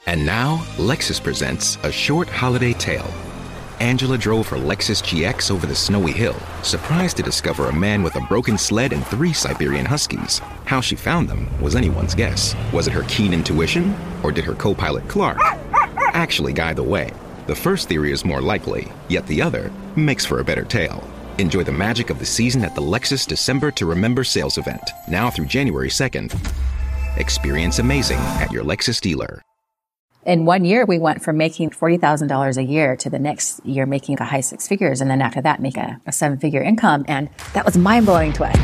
And now, Lexus presents a short holiday tale. Angela drove her Lexus GX over the snowy hill, surprised to discover a man with a broken sled and 3 Siberian Huskies. How she found them was anyone's guess. Was it her keen intuition, or did her co-pilot Clark actually guide the way? The first theory is more likely, yet the other makes for a better tale. Enjoy the magic of the season at the Lexus December to Remember sales event, now through January 2nd. Experience amazing at your Lexus dealer. In 1 year, we went from making $40,000 a year to the next year making a high 6 figures. And then after that, make a 7-figure income. And that was mind-blowing to us.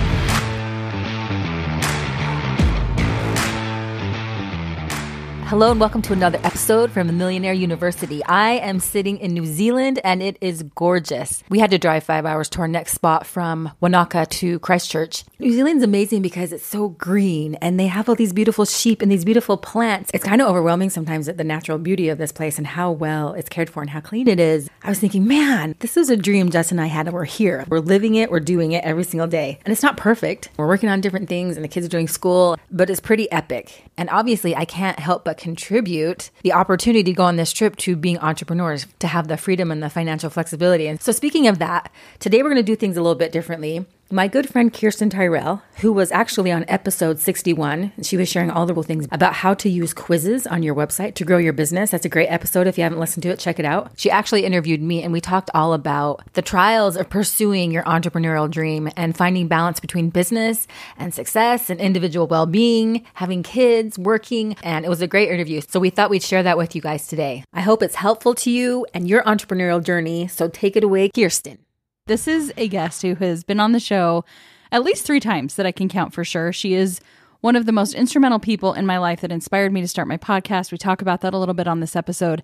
Hello and welcome to another episode from Millionaire University. I am sitting in New Zealand and it is gorgeous. We had to drive 5 hours to our next spot from Wanaka to Christchurch. New Zealand's amazing because it's so green and they have all these beautiful sheep and these beautiful plants. It's kind of overwhelming sometimes at the natural beauty of this place and how well it's cared for and how clean it is. I was thinking, man, this is a dream Jess and I had and we're here. We're living it, we're doing it every single day. And it's not perfect. We're working on different things and the kids are doing school, but it's pretty epic. And obviously I can't help but contribute the opportunity to go on this trip to being entrepreneurs, to have the freedom and the financial flexibility. And so speaking of that, today we're going to do things a little bit differently. My good friend Kirsten Tyrell, who was actually on episode 61, she was sharing all the cool things about how to use quizzes on your website to grow your business. That's a great episode. If you haven't listened to it, check it out. She actually interviewed me and we talked all about the trials of pursuing your entrepreneurial dream and finding balance between business and success and individual well-being, having kids, working, and it was a great interview. So we thought we'd share that with you guys today. I hope it's helpful to you and your entrepreneurial journey. So take it away, Kirsten. This is a guest who has been on the show at least 3 times that I can count for sure. She is one of the most instrumental people in my life that inspired me to start my podcast. We talk about that a little bit on this episode.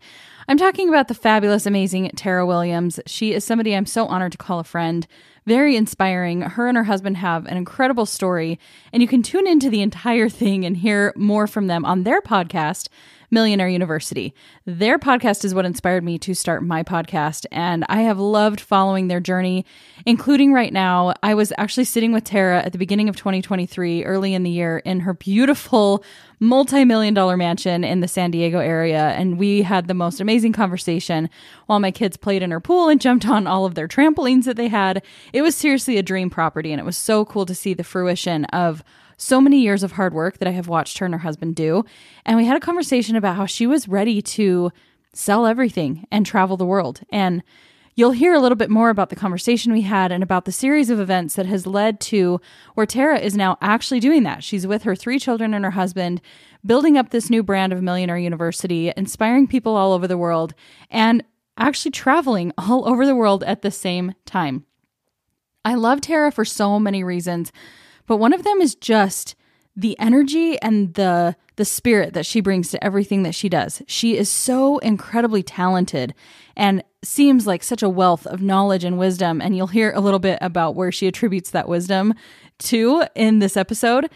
I'm talking about the fabulous, amazing Tara Williams. She is somebody I'm so honored to call a friend. Very inspiring. Her and her husband have an incredible story, and you can tune into the entire thing and hear more from them on their podcast, Millionaire University. Their podcast is what inspired me to start my podcast, and I have loved following their journey, including right now. I was actually sitting with Tara at the beginning of 2023, early in the year, in her beautiful multi-million-dollar mansion in the San Diego area, and we had the most amazing conversation while my kids played in her pool and jumped on all of their trampolines that they had. It was seriously a dream property, and it was so cool to see the fruition of so many years of hard work that I have watched her and her husband do. And we had a conversation about how she was ready to sell everything and travel the world. And you'll hear a little bit more about the conversation we had and about the series of events that has led to where Tara is now actually doing that. She's with her 3 children and her husband, building up this new brand of Millionaire University, inspiring people all over the world, and actually traveling all over the world at the same time. I love Tara for so many reasons, but one of them is just the energy and the spirit that she brings to everything that she does. She is so incredibly talented and seems like such a wealth of knowledge and wisdom. And you'll hear a little bit about where she attributes that wisdom to in this episode.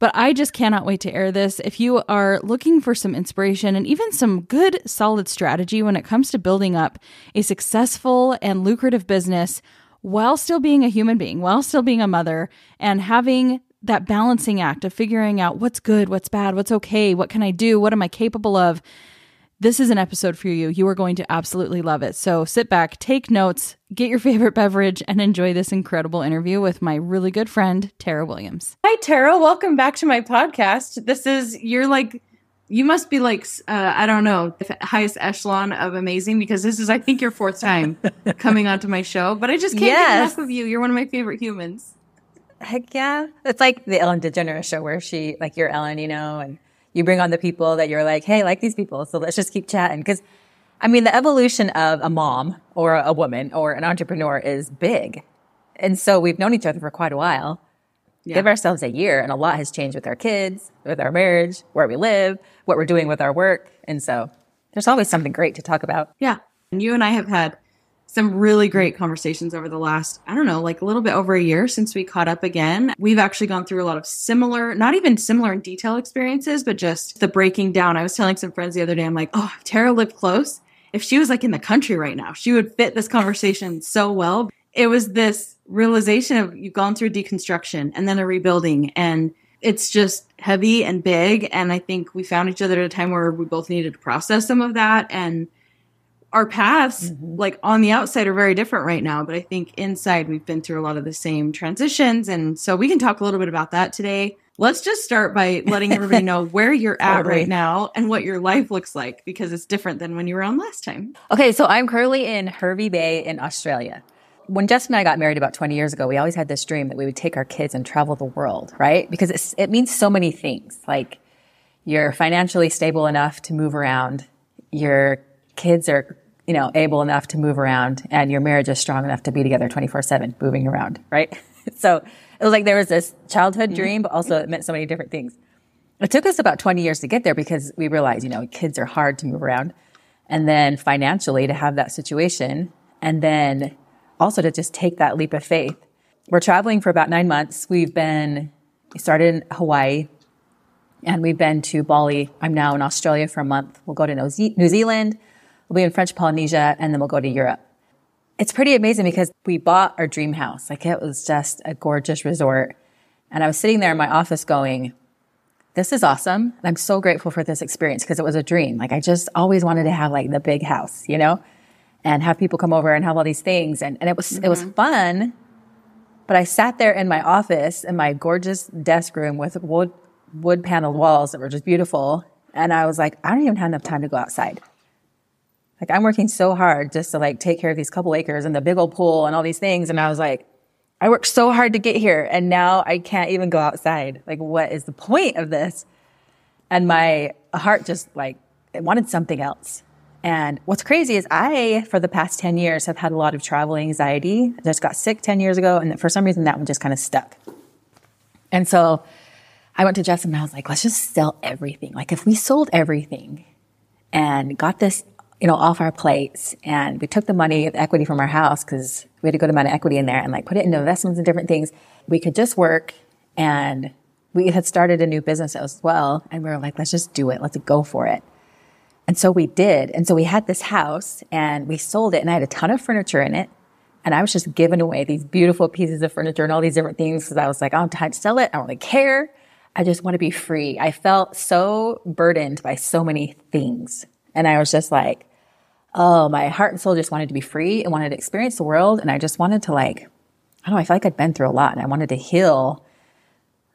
But I just cannot wait to air this. If you are looking for some inspiration and even some good, solid strategy when it comes to building up a successful and lucrative business while still being a human being, while still being a mother, and having that balancing act of figuring out what's good, what's bad, what's okay, what can I do, what am I capable of, this is an episode for you. You are going to absolutely love it. So sit back, take notes, get your favorite beverage, and enjoy this incredible interview with my really good friend, Tara Williams. Hi, Tara. Welcome back to my podcast. You must be I don't know, the highest echelon of amazing, because this is, I think, your 4th time coming onto my show. But I just can't get enough of you. You're one of my favorite humans. Heck yeah. It's like the Ellen DeGeneres show where you're Ellen, and you bring on the people that you're like, hey, I like these people, so let's just keep chatting. Because, the evolution of a mom or a woman or an entrepreneur is big. And so we've known each other for quite a while. Yeah. Give ourselves a year, and a lot has changed with our kids, with our marriage, where we live, what we're doing with our work. And so there's always something great to talk about. Yeah. And you and I have had some really great conversations over the last, a little bit over a year since we caught up again. We've actually gone through a lot of similar, not even similar in detail experiences, but just the breaking down. I was telling some friends the other day, I'm like, oh, if Tara lived close, if she was in the country right now, she would fit this conversation so well. It was this realization of you've gone through deconstruction and then a rebuilding, and it's just heavy and big. And I think we found each other at a time where we both needed to process some of that. And our paths, like on the outside, are very different right now. But I think inside we've been through a lot of the same transitions. And so we can talk a little bit about that today. Let's just start by letting everybody know where you're at right now and what your life looks like, because it's different than when you were on last time. Okay, so I'm currently in Hervey Bay in Australia. When Justin and I got married about 20 years ago, we always had this dream that we would take our kids and travel the world, right? Because it means so many things. Like, you're financially stable enough to move around, your kids are, able enough to move around, and your marriage is strong enough to be together 24/7, moving around, right? So it was like there was this childhood dream, but also it meant so many different things. It took us about 20 years to get there because we realized, kids are hard to move around. And then financially to have that situation, and then also to just take that leap of faith. We're traveling for about 9 months. We started in Hawaii, and we've been to Bali. I'm now in Australia for a month. We'll go to New Zealand. We'll be in French Polynesia, and then we'll go to Europe. It's pretty amazing because we bought our dream house. Like, it was just a gorgeous resort. And I was sitting there in my office going, this is awesome. And I'm so grateful for this experience because it was a dream. Like, I just always wanted to have like the big house, and have people come over and have all these things. And it was fun. But I sat there in my office in my gorgeous desk room with wood paneled walls that were just beautiful. And I was like, I don't even have enough time to go outside. Like, I'm working so hard just to like take care of these couple acres and the big old pool and all these things. And I was like, I worked so hard to get here, and now I can't even go outside. Like, what is the point of this? And my heart just like, it wanted something else. And what's crazy is I, for the past 10 years, have had a lot of travel anxiety. I just got sick 10 years ago. And for some reason, that one just kind of stuck. And so I went to Justin and I was like, let's just sell everything. Like, if we sold everything and got this, off our plates, and we took the money, the equity from our house, because we had a good amount of equity in there, and like put it into investments and different things, we could just work. And we had started a new business as well. And we were like, let's just do it. Let's go for it. And so we did. And so we had this house and we sold it, and I had a ton of furniture in it. And I was just giving away these beautiful pieces of furniture and all these different things because I was like, I don't have time to sell it. I don't really care. I just want to be free. I felt so burdened by so many things. And I was just like, oh, my heart and soul just wanted to be free and wanted to experience the world. And I just wanted to I feel like I'd been through a lot, and I wanted to heal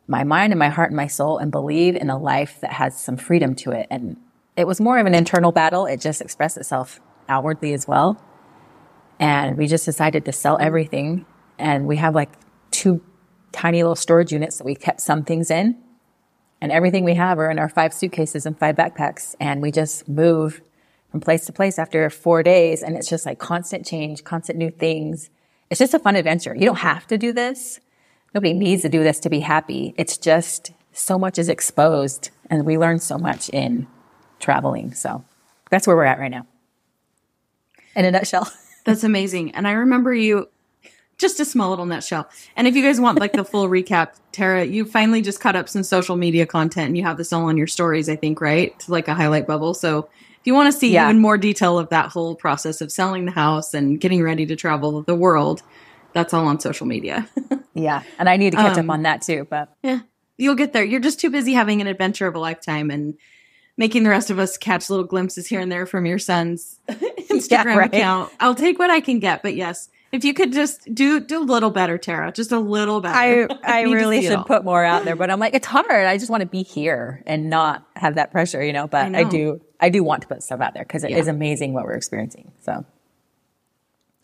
my mind and my heart and my soul and believe in a life that has some freedom to it. And it was more of an internal battle. It just expressed itself outwardly as well. And we just decided to sell everything. And we have like 2 tiny little storage units that we kept some things in. And everything we have are in our 5 suitcases and 5 backpacks. And we just move from place to place after 4 days. And it's just like constant change, constant new things. It's just a fun adventure. You don't have to do this. Nobody needs to do this to be happy. It's just so much is exposed, and we learn so much in traveling. So that's where we're at right now. In a nutshell. That's amazing. And I remember you, just a small little nutshell. And if you guys want like the full recap, Tara, you finally just caught up some social media content, and you have this all on your stories, I think, right? To like a highlight bubble. So if you want to see even more detail of that whole process of selling the house and getting ready to travel the world, that's all on social media. Yeah. And I need to catch up on that too, but yeah, you'll get there. You're just too busy having an adventure of a lifetime and making the rest of us catch little glimpses here and there from your son's Instagram account. I'll take what I can get, but yes, if you could just do a little better, Tara, just a little better. I really should put more out there, but I'm like, it's hard. I just want to be here and not have that pressure, but I do want to put stuff out there because it is amazing what we're experiencing. So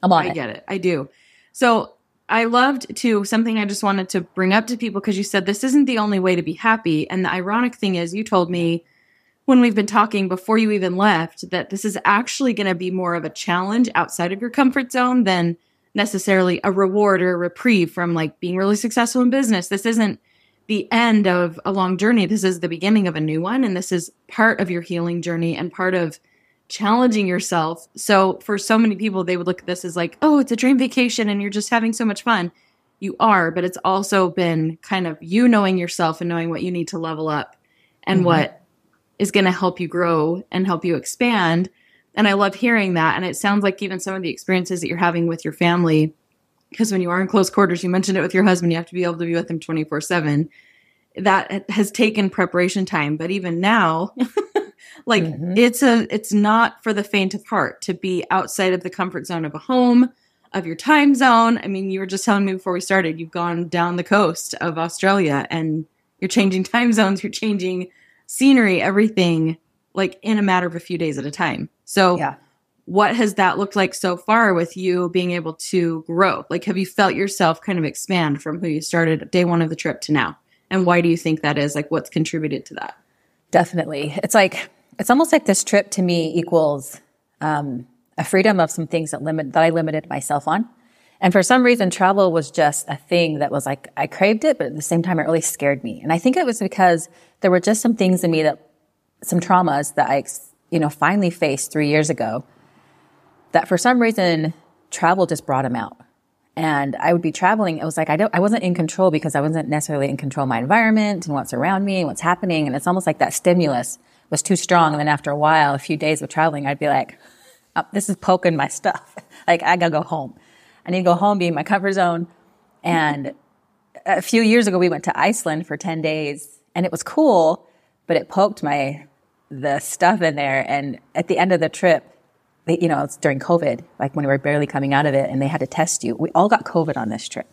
I'm on it. I get it. I do. So I loved too, something I just wanted to bring up to people, because you said this isn't the only way to be happy. And the ironic thing is, you told me when we've been talking before you even left that this is actually going to be more of a challenge outside of your comfort zone than necessarily a reward or a reprieve from like being really successful in business. This isn't the end of a long journey. This is the beginning of a new one. And this is part of your healing journey and part of challenging yourself. So for so many people, they would look at this as like, oh, it's a dream vacation and you're just having so much fun. You are, but it's also been kind of you knowing yourself and knowing what you need to level up and what is going to help you grow and help you expand. And I love hearing that. And it sounds like even some of the experiences that you're having with your family, because when you are in close quarters, you mentioned it with your husband, you have to be able to be with him 24/7. that has taken preparation time. But even now, like it's not for the faint of heart to be outside of the comfort zone of a home, of your time zone. I mean, you were just telling me before we started, you've gone down the coast of Australia and you're changing time zones, you're changing scenery, everything, like in a matter of a few days at a time. So what has that looked like so far with you being able to grow? Like, have you felt yourself kind of expand from who you started day one of the trip to now? And why do you think that is? Like, what's contributed to that? Definitely. It's almost like this trip to me equals a freedom of some things that I limited myself on. And for some reason, travel was just a thing that was like, I craved it, but at the same time, it really scared me. And I think it was because there were just some things in me some traumas that I, finally faced 3 years ago that for some reason, travel just brought them out. And I would be traveling. It was like, I wasn't in control because I wasn't necessarily in control of my environment and what's around me and what's happening. And it's almost like that stimulus was too strong. And then after a while, a few days of traveling, I'd be like, oh, this is poking my stuff. Like, I gotta go home. I need to go home, be in my comfort zone. And a few years ago, we went to Iceland for 10 days and it was cool, but it poked the stuff in there. And at the end of the trip, it's during COVID, like when we were barely coming out of it and they had to test you. We all got COVID on this trip.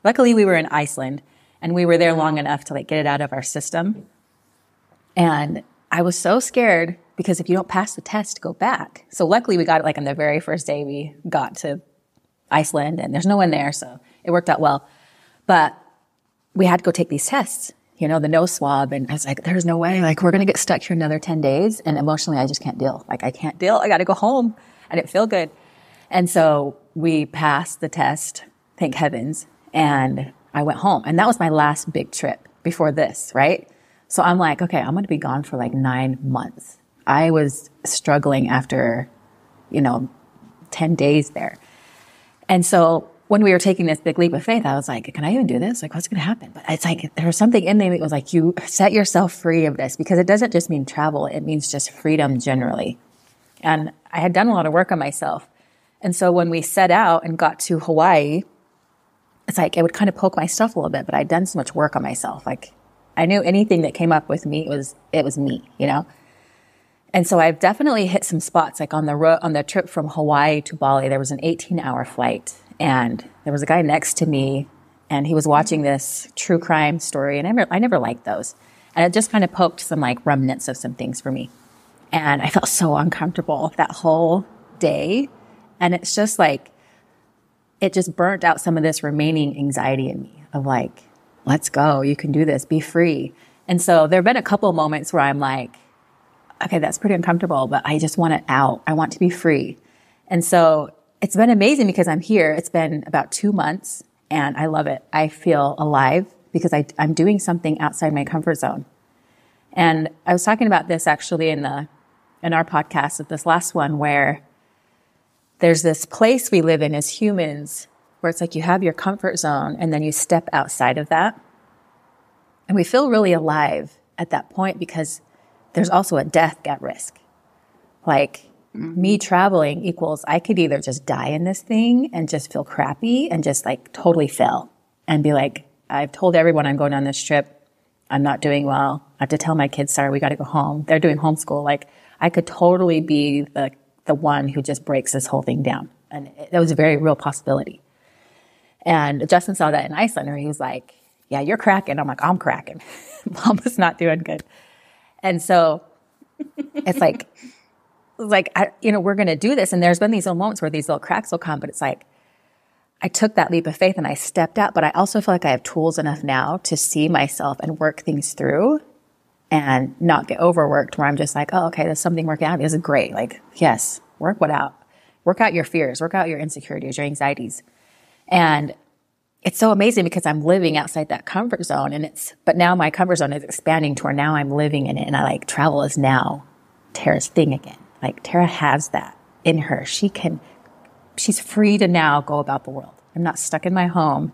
Luckily, we were in Iceland and we were there long enough to get it out of our system. And I was so scared because if you don't pass the test, go back. So luckily we got it on the very first day we got to Iceland and there's no one there. So it worked out well. But we had to go take these tests, the nose swab. And I was like, there's no way, we're going to get stuck here another 10 days. And emotionally, I just can't deal. I can't deal. I got to go home. I didn't feel good. And so we passed the test, thank heavens. And I went home. And that was my last big trip before this, right? So I'm like, okay, I'm going to be gone for 9 months. I was struggling after, 10 days there. And so when we were taking this big leap of faith, I was like, can I even do this? What's going to happen? But it's there was something in me that was like, you set yourself free of this because it doesn't just mean travel. It means just freedom generally. And I had done a lot of work on myself. And so when we set out and got to Hawaii, it's it would kind of poke my stuff a little bit, but I'd done so much work on myself. I knew anything that came up with me, it was me, And so I've definitely hit some spots, on the trip from Hawaii to Bali, there was an 18-hour flight. And there was a guy next to me, and he was watching this true crime story, and I never liked those. And it just kind of poked some remnants of some things for me. And I felt so uncomfortable that whole day. And it's just it just burnt out some of this remaining anxiety in me of let's go, you can do this, be free. And so there have been a couple of moments where I'm like, okay, that's pretty uncomfortable, but I just want it out. I want to be free. And so it's been amazing because I'm here. It's been about 2 months and I love it. I feel alive because I'm doing something outside my comfort zone. And I was talking about this actually in our podcast, this last one, where there's this place we live in as humans where it's you have your comfort zone and then you step outside of that. And we feel really alive at that point because there's also a death at risk. Me traveling equals I could either just die in this thing and just feel crappy and just totally fail and be I've told everyone I'm going on this trip. I'm not doing well. I have to tell my kids, sorry, we got to go home. They're doing homeschool. I could totally be the one who just breaks this whole thing down. And that was a very real possibility. And Justin saw that in Iceland where he was like, yeah, you're cracking. I'm like, I'm cracking. Mama's not doing good. And so it's we're going to do this. And there's been these little moments where these little cracks will come, but it's I took that leap of faith and I stepped out, but I also feel I have tools enough now to see myself and work things through and not get overworked where I'm just oh, okay, there's something working out. This is great. Yes, work it out. Work out your fears, work out your insecurities, your anxieties. And it's so amazing because I'm living outside that comfort zone but now my comfort zone is expanding to where now I'm living in it. And travel is now Tara's thing again. Tara has that in her. She's free to now go about the world. I'm not stuck in my home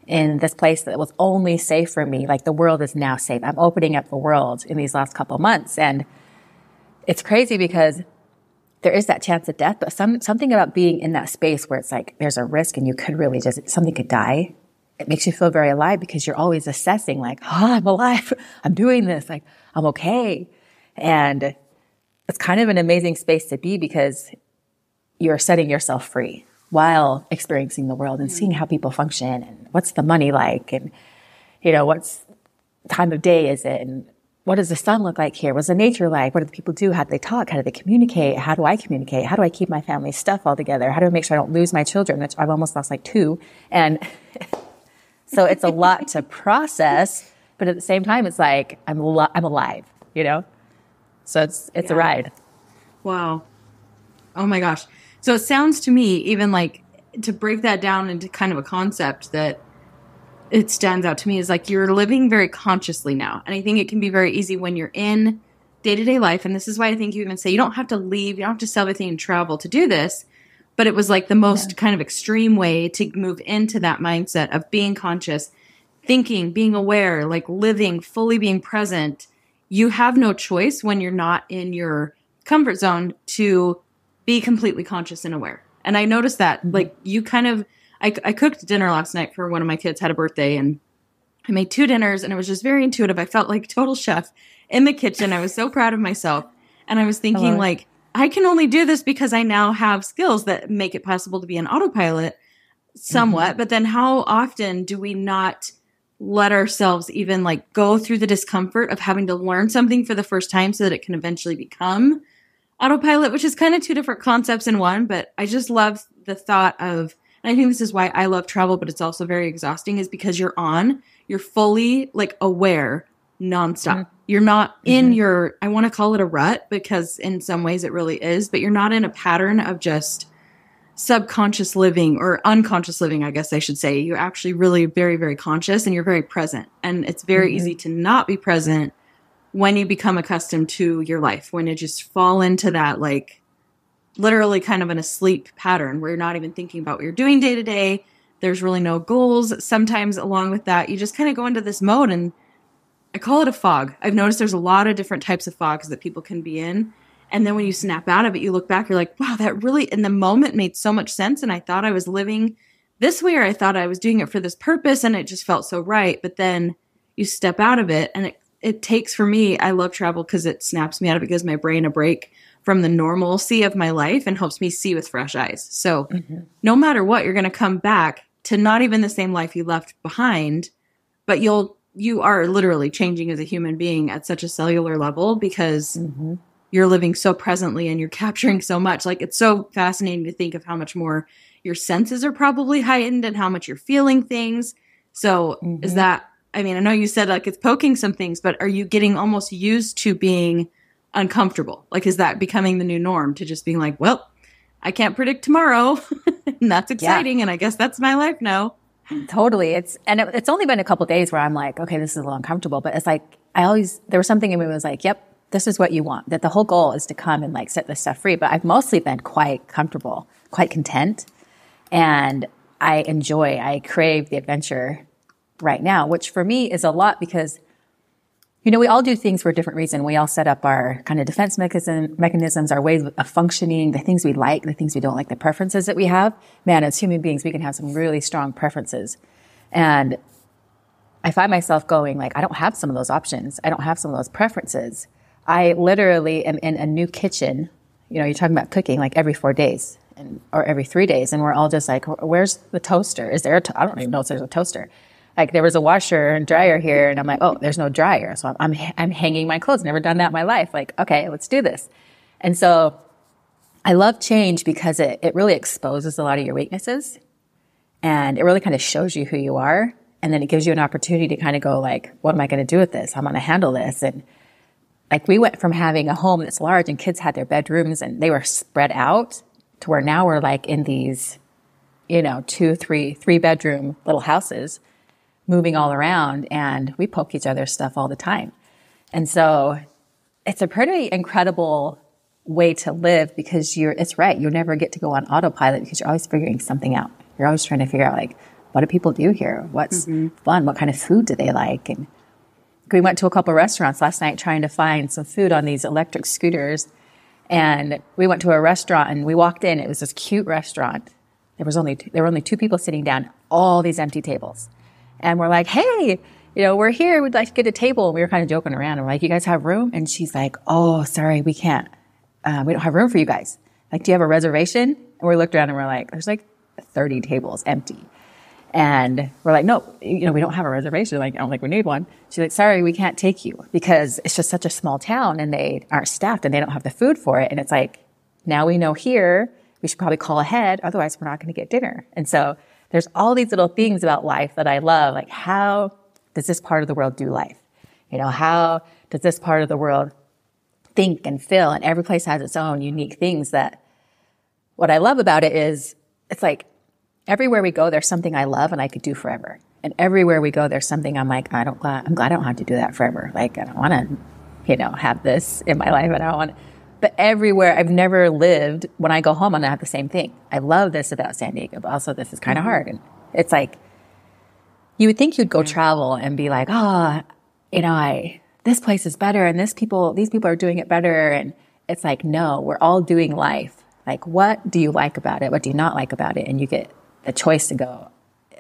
in this place that was only safe for me. The world is now safe. I'm opening up the world in these last couple of months. And it's crazy because there is that chance of death, but something about being in that space where it's there's a risk and you could really something could die. it makes you feel very alive because you're always assessing like, oh, I'm alive. I'm doing this. Like, I'm okay. And it's kind of an amazing space to be because you're setting yourself free while experiencing the world and seeing how people function and what's the money like and, what's time of day is it and what does the sun look like here? What's the nature like? What do the people do? How do they talk? How do they communicate? How do I communicate? How do I keep my family stuff all together? How do I make sure I don't lose my children, which I've almost lost like 2. And so it's a lot to process, but at the same time, it's like, I'm alive, So it's a ride. Wow. Oh my gosh. So it sounds to me, even like to break that down into kind of a concept that it stands out to me is like you're living very consciously now. And I think it can be very easy when you're in day-to-day life. And this is why I think you even say you don't have to leave, you don't have to sell everything and travel to do this. But it was like the most kind of extreme way to move into that mindset of being conscious, thinking, being aware, like living, fully being present. You have no choice when you're not in your comfort zone to be completely conscious and aware. And I noticed that like you kind of, I cooked dinner last night for one of my kids, had a birthday, and I made 2 dinners and it was just very intuitive. I felt like total chef in the kitchen. I was so proud of myself. And I was thinking like, I can only do this because I now have skills that make it possible to be an autopilot somewhat. But then how often do we not let ourselves even like go through the discomfort of having to learn something for the first time so that it can eventually become autopilot, which is kind of 2 different concepts in one. But I just love the thought of, and I think this is why I love travel, but it's also very exhausting, is because you're fully like aware nonstop. You're not in your, I want to call it a rut because in some ways it really is, but you're not in a pattern of just subconscious living or unconscious living, I guess I should say. You're actually really very, very conscious and you're very present. And it's very easy to not be present when you become accustomed to your life, when you just fall into that like literally kind of an asleep pattern where you're not even thinking about what you're doing day to day. There's really no goals. Sometimes along with that, you just kind of go into this mode, and I call it a fog. I've noticed there's a lot of different types of fogs that people can be in. And then when you snap out of it, you look back, you're like, wow, that really in the moment made so much sense. And I thought I was living this way, or I thought I was doing it for this purpose, and it just felt so right. But then you step out of it, and it takes, for me, I love travel because it snaps me out of it, gives my brain a break from the normalcy of my life and helps me see with fresh eyes. So no matter what, you're going to come back to not even the same life you left behind, but you are literally changing as a human being at such a cellular level because you're living so presently and you're capturing so much. Like, it's so fascinating to think of how much more your senses are probably heightened and how much you're feeling things. So is that, I mean, I know you said like it's poking some things, but are you getting almost used to being uncomfortable? Like, is that becoming the new norm to just being like, well, I can't predict tomorrow and that's exciting. And I guess that's my life now. Totally. It's only been a couple of days where I'm like, okay, this is a little uncomfortable, but it's like, there was something in me that was like, yep, this is what you want, that the whole goal is to come and like set this stuff free. But I've mostly been quite comfortable, quite content. And I crave the adventure right now, which for me is a lot because, we all do things for a different reason. We all set up our kind of defense mechanisms, our ways of functioning, the things we like, the things we don't like, the preferences that we have. Man, as human beings, we can have some really strong preferences. And I find myself going like, I don't have some of those options. I don't have some of those preferences. I literally am in a new kitchen. You're talking about cooking like every 4 days or every 3 days. And we're all just like, where's the toaster? Is there I don't even know if there's a toaster. Like, there was a washer and dryer here, and I'm like, oh, there's no dryer. So I'm hanging my clothes. Never done that in my life. Like, okay, let's do this. And so I love change because it really exposes a lot of your weaknesses, and it really kind of shows you who you are. And then it gives you an opportunity to kind of go like, what am I going to do with this? I'm going to handle this. And like, we went from having a home that's large and kids had their bedrooms and they were spread out to where now we're like in these, 2, 3 bedroom little houses, moving all around, and we poke each other's stuff all the time. And so it's a pretty incredible way to live because it's right. You never get to go on autopilot because you're always figuring something out. You're always trying to figure out like, what do people do here? What's fun? What kind of food do they like? And we went to a couple restaurants last night trying to find some food on these electric scooters. And we went to a restaurant and we walked in. It was this cute restaurant. There were only 2 people sitting down, all these empty tables. And we're like, hey, we're here. We'd like to get a table. And we were kind of joking around. And we're like, you guys have room? And she's like, oh, sorry, we can't. We don't have room for you guys. Like, do you have a reservation? And we looked around and we're like, there's like 30 tables empty. And we're like, no, we don't have a reservation. Like, I don't think we need one. She's like, sorry, we can't take you because it's just such a small town and they aren't staffed and they don't have the food for it. And it's like, now we know here, we should probably call ahead. Otherwise, we're not going to get dinner. And so there's all these little things about life that I love. Like, how does this part of the world do life? How does this part of the world think and feel? And every place has its own unique things that what I love about it is it's like, everywhere we go, there's something I love and I could do forever. And everywhere we go, there's something I'm like, I'm glad I don't have to do that forever. Like, I don't want to, have this in my life. I don't want. But everywhere I've never lived, when I go home, I'm gonna have the same thing. I love this about San Diego, but also this is kind of hard. And it's like, you would think you'd go travel and be like, this place is better, and these people are doing it better. And it's like, no, we're all doing life. Like, what do you like about it? What do you not like about it? And you get a choice to go.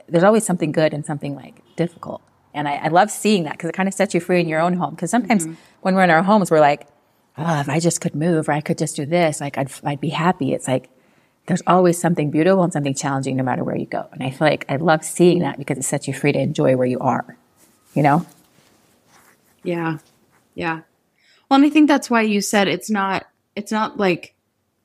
There's always something good and something like difficult. And I love seeing that because it kind of sets you free in your own home. Because sometimes when we're in our homes, we're like, oh, if I just could move or I could just do this, like I'd be happy. It's like, there's always something beautiful and something challenging no matter where you go. And I feel like I love seeing that because it sets you free to enjoy where you are, Yeah. Yeah. Well, and I think that's why you said it's not like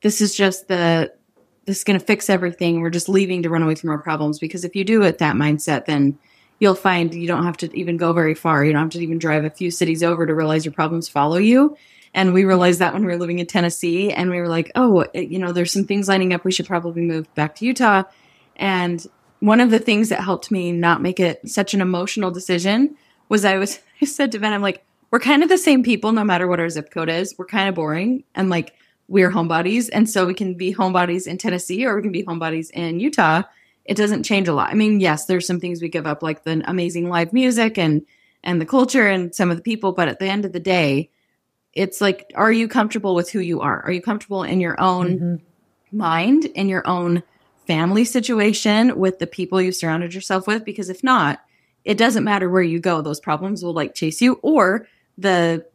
this is just this is going to fix everything. We're just leaving to run away from our problems. Because if you do it that mindset, then you'll find you don't have to even go very far. You don't have to even drive a few cities over to realize your problems follow you. And we realized that when we were living in Tennessee, and we were like, oh, there's some things lining up. We should probably move back to Utah. And one of the things that helped me not make it such an emotional decision was I said to Ben, I'm like, we're kind of the same people no matter what our zip code is. We're kind of boring. And like, we're homebodies. And so we can be homebodies in Tennessee or we can be homebodies in Utah. It doesn't change a lot. I mean, yes, there's some things we give up, like the amazing live music and the culture and some of the people. But at the end of the day, it's like, are you comfortable with who you are? Are you comfortable in your own mind, in your own family situation, with the people you surrounded yourself with? Because if not, it doesn't matter where you go. Those problems will like chase you, or the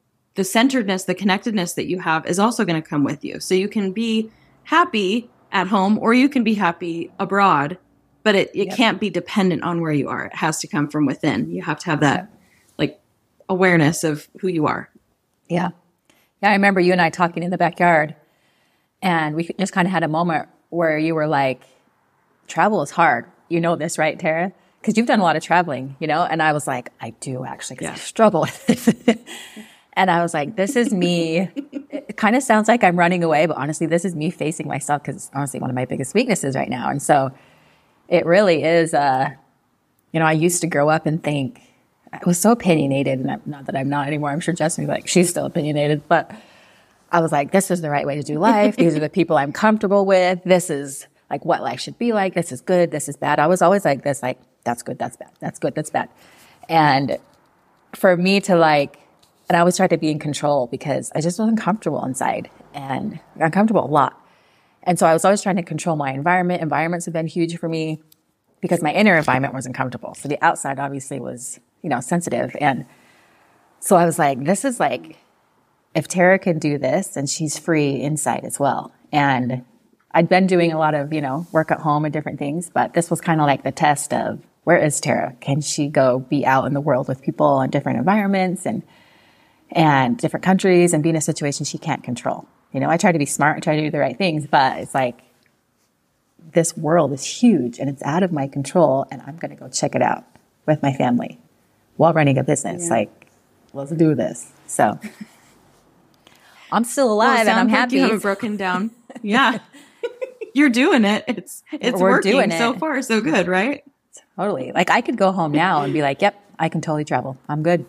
centeredness, the connectedness that you have is also going to come with you. So you can be happy at home or you can be happy abroad, but it can't be dependent on where you are. It has to come from within. You have to have that like awareness of who you are. Yeah. Yeah. I remember you and I talking in the backyard, and we just kind of had a moment where you were like, travel is hard. You know this, right, Tara? Because you've done a lot of traveling, and I was like, I do actually, because I struggle with it. And I was like, this is me. It kind of sounds like I'm running away, but honestly, this is me facing myself, because it's honestly one of my biggest weaknesses right now. And so it really is, I used to grow up and think, I was so opinionated, and not that I'm not anymore. I'm sure Jessica's like, she's still opinionated, but I was like, this is the right way to do life. These are the people I'm comfortable with. This is like what life should be like. This is good. This is bad. I was always like this, like, that's good. That's bad. That's good. That's bad. And for me to and I always tried to be in control because I just wasn't comfortable inside, and I got uncomfortable a lot. And so I was always trying to control my environment. Environments have been huge for me because my inner environment wasn't comfortable. So the outside obviously was, sensitive. And so I was like, this is like, if Tara can do this, and she's free inside as well. And I'd been doing a lot of, work at home and different things, but this was kind of like the test of, where is Tara? Can she go be out in the world with people in different environments and different countries and be in a situation she can't control? I try to be smart, I try to do the right things, but it's like, this world is huge and it's out of my control, and I'm going to go check it out with my family while running a business. Yeah. Like, let's do this. So I'm still alive, and I'm happy. You haven't broken down. Yeah. You're doing it. It's working doing it. So far, so good, right? Totally. Like, I could go home now and be like, yep, I can totally travel. I'm good.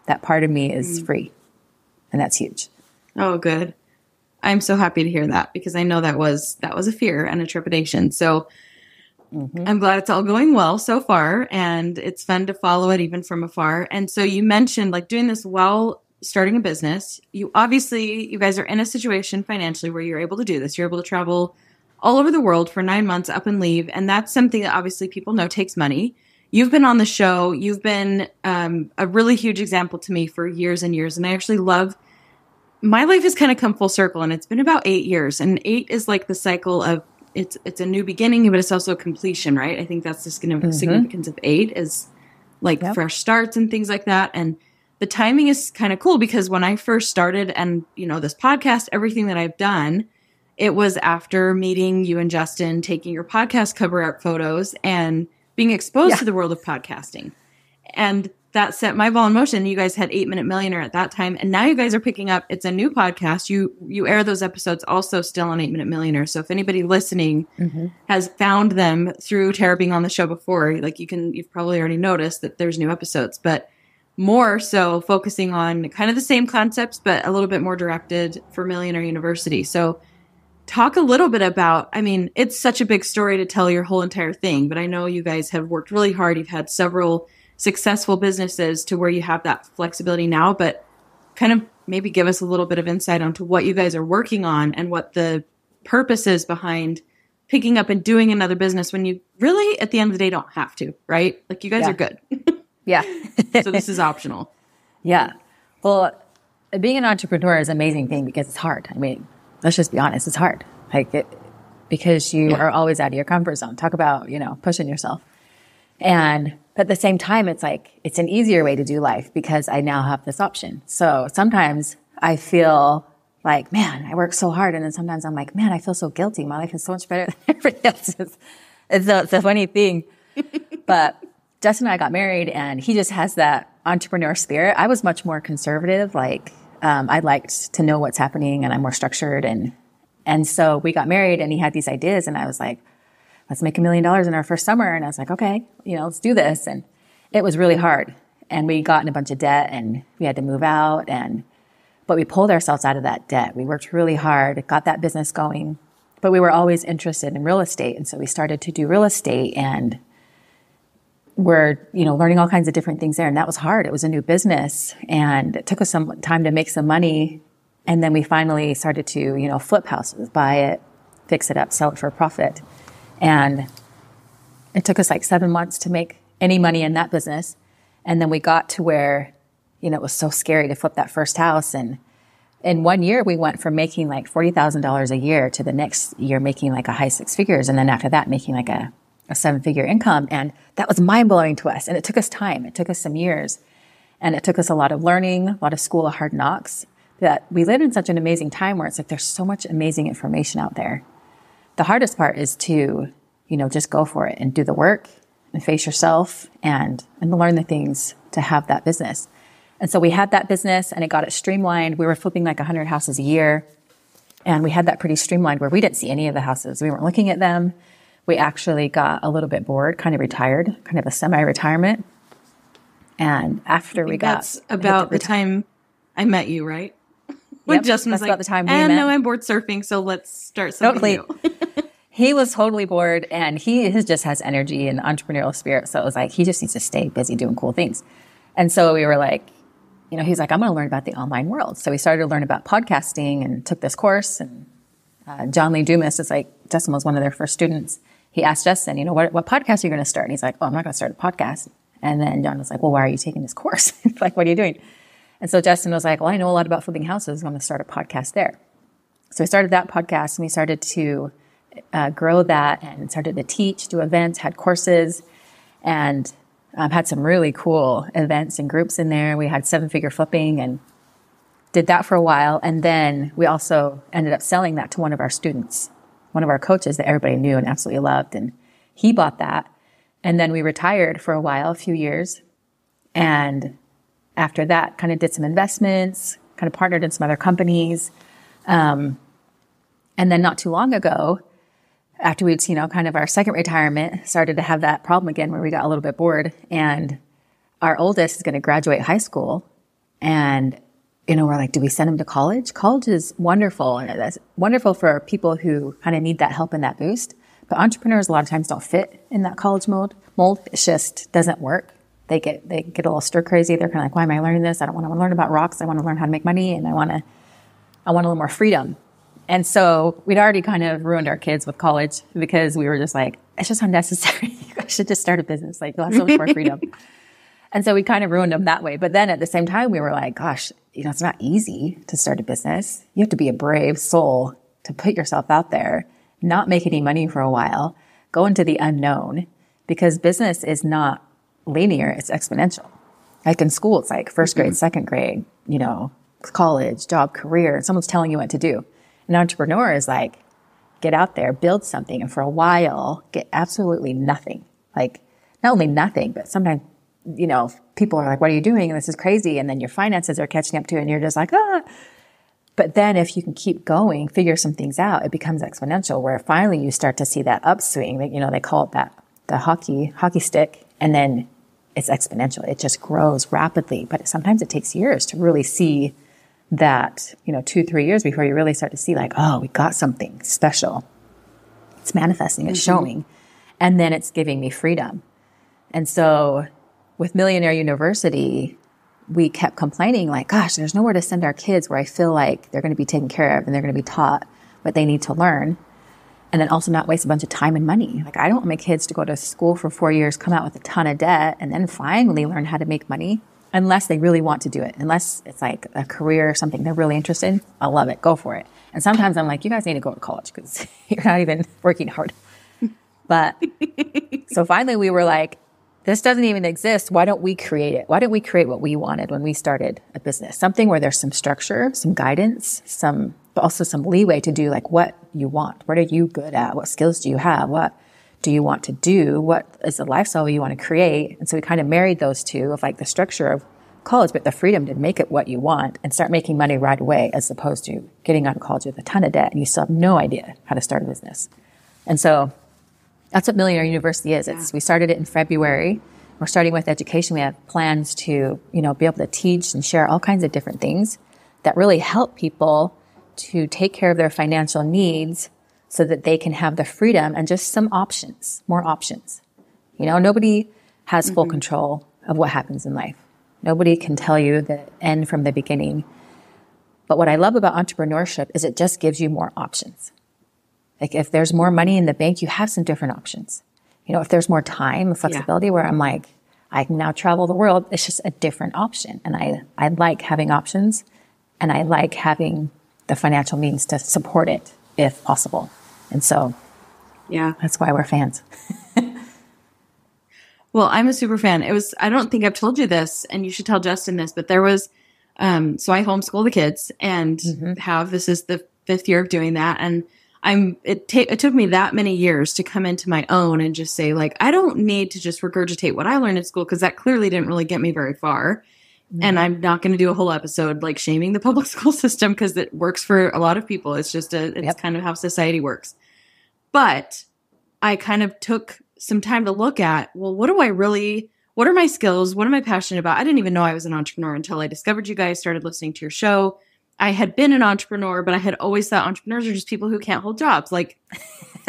That part of me is free. And that's huge. Oh, good. I'm so happy to hear that, because I know that was a fear and a trepidation. So I'm glad it's all going well so far, and it's fun to follow it even from afar. And so you mentioned like doing this while starting a business. You guys are in a situation financially where you're able to do this. You're able to travel all over the world for 9 months, up and leave. And that's something that obviously people know takes money. you've been on the show. You've been a really huge example to me for years and years. And I actually love, my life has kind of come full circle, and it's been about 8 years. And 8 is like the cycle of, it's a new beginning, but it's also completion, right? I think that's the significance of 8 is like fresh starts and things like that. And the timing is kind of cool because when I first started and, this podcast, everything that I've done, it was after meeting you and Justin, taking your podcast cover art photos and being exposed to the world of podcasting. And that set my ball in motion. You guys had 8 Minute Millionaire at that time. And now you guys are picking up, it's a new podcast. You air those episodes also still on 8 Minute Millionaire. So if anybody listening has found them through Tara being on the show before, like you've probably already noticed that there's new episodes, but more so focusing on kind of the same concepts, but a little bit more directed for Millionaire University. So talk a little bit about, it's such a big story to tell your whole entire thing, but I know you guys have worked really hard. You've had several successful businesses to where you have that flexibility now, but kind of maybe give us a little bit of insight onto what you guys are working on and what the purpose is behind picking up and doing another business when you really, at the end of the day, don't have to, right? Like you guys are good. Yeah. So this is optional. Yeah. Well, being an entrepreneur is an amazing thing because it's hard. Let's just be honest. It's hard. Because you are always out of your comfort zone. Talk about, pushing yourself. But at the same time, it's like, it's an easier way to do life because I now have this option. So sometimes I feel like, man, I work so hard. And then sometimes I'm like, man, I feel so guilty. My life is so much better than everybody else's. It's a funny thing. But Justin and I got married and he just has that entrepreneur spirit. I was much more conservative. I liked to know what's happening and I'm more structured. And so we got married and he had these ideas and I was like, let's make $1 million in our first summer. And I was like, okay, let's do this. And it was really hard. And we got in a bunch of debt and we had to move out. But we pulled ourselves out of that debt. We worked really hard, got that business going, but we were always interested in real estate. And so we started to do real estate and we're, learning all kinds of different things there. And that was hard. It was a new business and it took us some time to make some money. And then we finally started to, flip houses, buy it, fix it up, sell it for a profit. And it took us like 7 months to make any money in that business. And then we got to where, it was so scary to flip that first house. And in 1 year, we went from making like $40,000 a year to the next year making like a high 6 figures. And then after that, making like a 7-figure income. And that was mind blowing to us. And it took us time. It took us some years. And it took us a lot of learning, a lot of school of hard knocks, that we live in such an amazing time where it's like there's so much amazing information out there. The hardest part is to, just go for it and do the work and face yourself and learn the things to have that business. And so we had that business and it got it streamlined. We were flipping like 100 houses a year. And we had that pretty streamlined where we didn't see any of the houses. We weren't looking at them. We actually got a little bit bored, kind of retired, kind of a semi-retirement. And after we got... That's about the time I met you, right? When Justin was like, about the time we and met. no, I'm bored surfing, so let's start something new. He was totally bored and he just has energy and entrepreneurial spirit. So it was like, he just needs to stay busy doing cool things. And so we were like, he's like, I'm going to learn about the online world. So we started to learn about podcasting and took this course. And John Lee Dumas is like, Justin was one of their first students. He asked Justin, what podcast are you going to start? And he's like, oh, I'm not going to start a podcast. And then John was like, well, why are you taking this course? Like, what are you doing? And so Justin was like, well, I know a lot about flipping houses. I'm going to start a podcast there. So we started that podcast and we started to grow that and started to teach, do events, had courses, and had some really cool events and groups in there. We had 7-figure flipping and did that for a while. And then we also ended up selling that to one of our students, one of our coaches that everybody knew and absolutely loved. And he bought that. And then we retired for a while, a few years. And after that, kind of did some investments, kind of partnered in some other companies. And then not too long ago, after we'd, kind of our second retirement, started to have that problem again where we got a little bit bored. And our oldest is going to graduate high school. And, we're like, do we send him to college? College is wonderful. And that's wonderful for people who kind of need that help and that boost. But entrepreneurs a lot of times don't fit in that college mold. It just doesn't work. They get a little stir crazy. They're kind of like, why am I learning this? I don't want to learn about rocks. I want to learn how to make money. And I want a little more freedom. And so we'd already kind of ruined our kids with college because we were just like, it's just unnecessary. You guys should just start a business. Like, you'll have so much more freedom. And so we kind of ruined them that way. But then at the same time, we were like, gosh, it's not easy to start a business. You have to be a brave soul to put yourself out there, not make any money for a while, go into the unknown, because business is not linear. It's exponential. Like in school, it's like first grade, second grade, college, job, career, and someone's telling you what to do. An entrepreneur is like, get out there, build something, and for a while, get absolutely nothing. Like, not only nothing, but sometimes, people are like, what are you doing? And this is crazy. And then your finances are catching up to it, and you're just like, ah. But then if you can keep going, figure some things out, it becomes exponential, where finally you start to see that upswing. They call it the hockey stick, and then it's exponential. It just grows rapidly. But sometimes it takes years to really see that, 2-3 years before you really start to see like, oh, we got something special. It's manifesting, it's showing. And then it's giving me freedom. And so with Millionaire University, we kept complaining like, gosh, there's nowhere to send our kids where I feel like they're going to be taken care of and they're going to be taught what they need to learn. And then also not waste a bunch of time and money. Like, I don't want my kids to go to school for 4 years, come out with a ton of debt, and then finally learn how to make money, unless they really want to do it. Unless it's like a career or something they're really interested in. I love it. Go for it. And sometimes I'm like, you guys need to go to college because you're not even working hard. But so finally we were like, this doesn't even exist. Why don't we create it? Why don't we create what we wanted when we started a business? Something where there's some structure, some guidance, but also some leeway to do like what you want. What are you good at? What skills do you have? What do you want to do? What is the lifestyle you want to create? And so we kind of married those two of like the structure of college, but the freedom to make it what you want and start making money right away, as opposed to getting out of college with a ton of debt and you still have no idea how to start a business. And so that's what Millionaire University is. We started it in February. We're starting with education. We have plans to, be able to teach and share all kinds of different things that really help people to take care of their financial needs so that they can have the freedom and just some options, more options. Nobody has full control of what happens in life. Nobody can tell you the end from the beginning. But what I love about entrepreneurship is it just gives you more options. Like if there's more money in the bank, you have some different options. If there's more time and flexibility where I'm like, I can now travel the world, it's just a different option. And I like having options, and I like having the financial means to support it if possible. And so that's why we're fans. Well, I'm a super fan. I don't think I've told you this, and you should tell Justin this, but there was, so I homeschool the kids and this is the 5th year of doing that. And it took me that many years to come into my own and just say like, I don't need to just regurgitate what I learned in school, because that clearly didn't really get me very far. And I'm not going to do a whole episode like shaming the public school system, because it works for a lot of people. It's just it's kind of how society works. But I kind of took some time to look at, well, what are my skills? What am I passionate about? I didn't even know I was an entrepreneur until I discovered you guys, started listening to your show. I had been an entrepreneur, but I had always thought entrepreneurs are just people who can't hold jobs. Like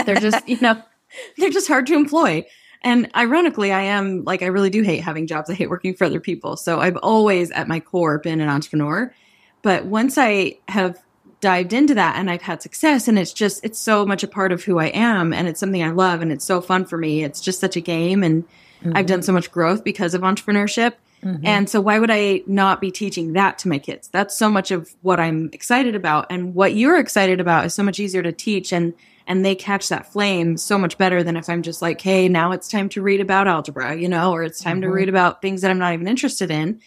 they're just, they're just hard to employ. And ironically, I really do hate having jobs. I hate working for other people. So I've always at my core been an entrepreneur. But once I have dived into that and I've had success, and it's so much a part of who I am, and it's something I love, and it's so fun for me. It's just such a game, and I've done so much growth because of entrepreneurship. And so why would I not be teaching that to my kids? That's so much of what I'm excited about. And what you're excited about is so much easier to teach, and they catch that flame so much better than if I'm just like, hey, now it's time to read about algebra, or it's time to read about things that I'm not even interested in.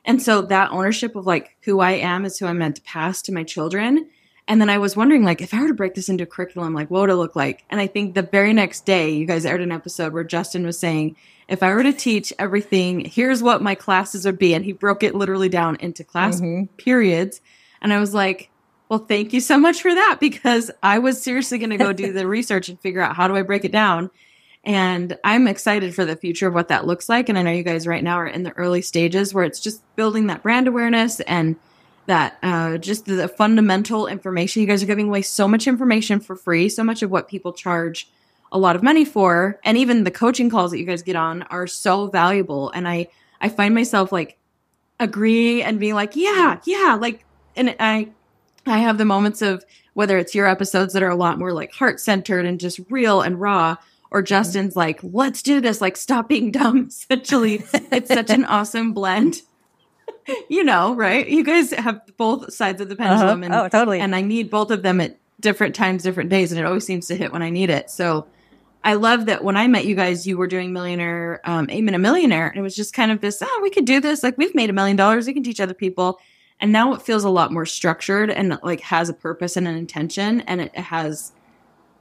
And so that ownership of like who I am is who I'm meant to pass to my children. And then I was wondering, like, if I were to break this into a curriculum, like, what would it look like? And I think the very next day, you guys aired an episode where Justin was saying, if I were to teach everything, here's what my classes would be. And he broke it literally down into class periods. And I was like, well, thank you so much for that, because I was seriously going to go do the research and figure out how do I break it down. And I'm excited for the future of what that looks like. And I know you guys right now are in the early stages where it's just building that brand awareness and that just the fundamental information. You guys are giving away so much information for free, so much of what people charge a lot of money for. And even the coaching calls that you guys get on are so valuable. And I find myself like agreeing and being like, yeah, like, and I have the moments of whether it's your episodes that are a lot more like heart-centered and just real and raw, or Justin's like, let's do this, like, stop being dumb. Essentially, it's such an awesome blend. Right? You guys have both sides of the pendulum. And, oh, totally. And I need both of them at different times, different days, and it always seems to hit when I need it. So I love that when I met you guys, you were doing Millionaire, Aim and a Millionaire. And it was just kind of this, we could do this. Like, we've made $1 million. We can teach other people. And now it feels a lot more structured and like has a purpose and an intention. And it has,